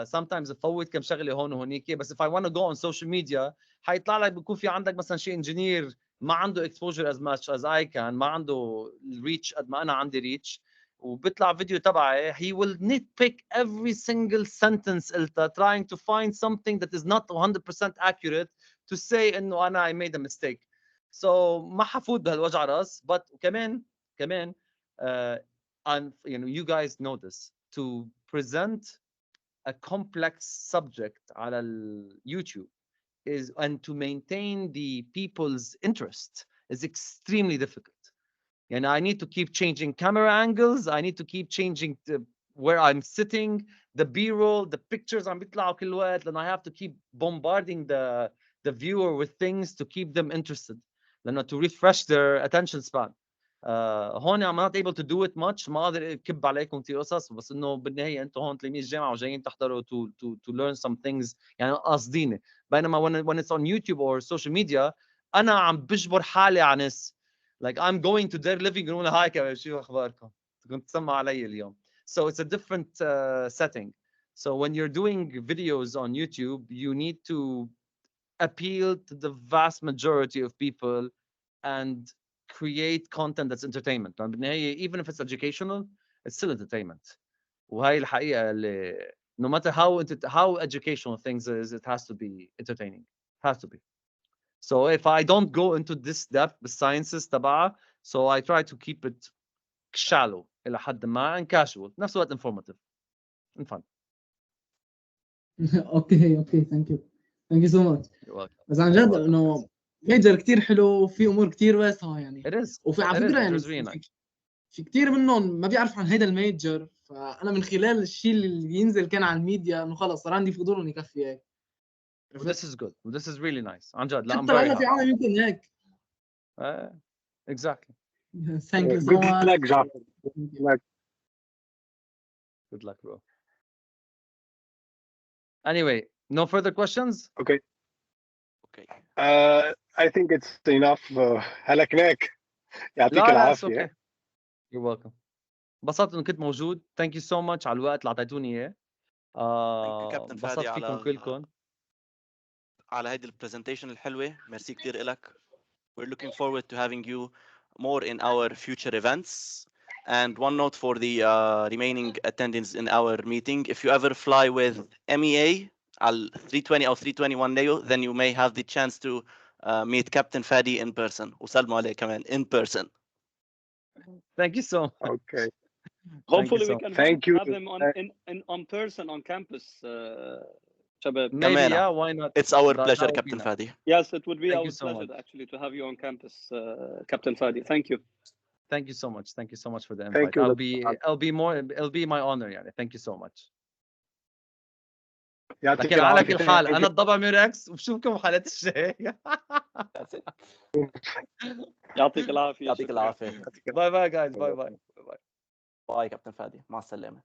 sometimes بفوت كم شغلة هون وهونيك بس if I want to go on social media حيطلع لك بيكون في عندك مثلا شيء engineer ما عنده exposure as much as I can ما عنده reach قد ما أنا عندي reach وبيطلع فيديو تبعي he will nitpick every single sentence قلتها trying to find something that is not 100% accurate to say إنه أنا I made a mistake so ما حفوت بهالوجع راس but كمان and you know you guys know this to present a complex subject على YouTube is and to maintain the people's interest is extremely difficult. And I need to keep changing camera angles. I need to keep changing where I'm sitting, the B-roll, the pictures عم بيطلعوا كل وقت. And I have to keep bombarding the viewer with things to keep them interested. To refresh their attention span. هون I'm not able to do it much. ما أقدر أكب عليكم كثير قصص بس إنه بالنهاية أنتم هون تلاميذ الجامعة وجايين تحضروا to learn some things يعني قاصديني. بينما when it's on YouTube or social media أنا عم بجبر حالي على ناس. Like I'm going to their living room هاي كمان شو أخباركم؟ كنت تسمع علي اليوم. So it's a different setting. So when you're doing videos on YouTube, you need to appeal to the vast majority of people and create content that's entertainment. Even if it's educational, it's still entertainment. وهي الحقيقة اللي no matter how educational things is, it has to be entertaining. It has to be. So if I don't go into this depth بالsciences تبعها, so I try to keep it shallow إلى حد ما and casual. نفس الوقت informative and fun. Okay, thank you so much. بس عن جد إنه ميجر كتير حلو وفي أمور كتير واسعة يعني. It is. وفي على فكرة يعني في كتير منهم ما بيعرفوا عن هيدا الميجر فأنا من خلال الشيء اللي ينزل كان على الميديا إنه خلص صار عندي فضول إني يكفي هيك. This is good. This is really nice. عن جد. لا I'm very happy. حتى في عالم يمكن هيك. Exactly. Thank you so good much. luck, Jafar. Good luck. Good luck, bro. Anyway, no further questions? Okay. Okay. I think it's enough. هلكناك. يعطيك لا العافية. okay. You're welcome. انبسطت انه كنت موجود. Thank you so much على الوقت اللي اعطيتوني اياه. انبسطت فيكم كلكم. على هيدي البرزنتيشن الحلوة. ميرسي كتير إلك. We're looking forward to having you more in our future events. And one note for the remaining attendants in our meeting: if you ever fly with MEA al 320 or 321 Neo, then you may have the chance to meet Captain Fadi in person. وسلموا عليه كمان in person. Thank you so much. Okay. Hopefully we can Thank you. have them on person on campus. شباب. Maybe, yeah, why not? It's our pleasure, Captain Fadi. Yes, it would be Thank our you so pleasure much. actually to have you on campus, Captain Fadi. Thank you. Thank you so much. Thank you so much for the Thank invite. you. It'll be my honor يعني. Thank you so much. يعطيك لكن على كل العافية. حال أنا الضبع ميوركس وبشوفكم حلقة الجاية. يعطيك العافية. يعطيك العافية. باي باي guys. باي باي. باي كابتن فادي. مع السلامة.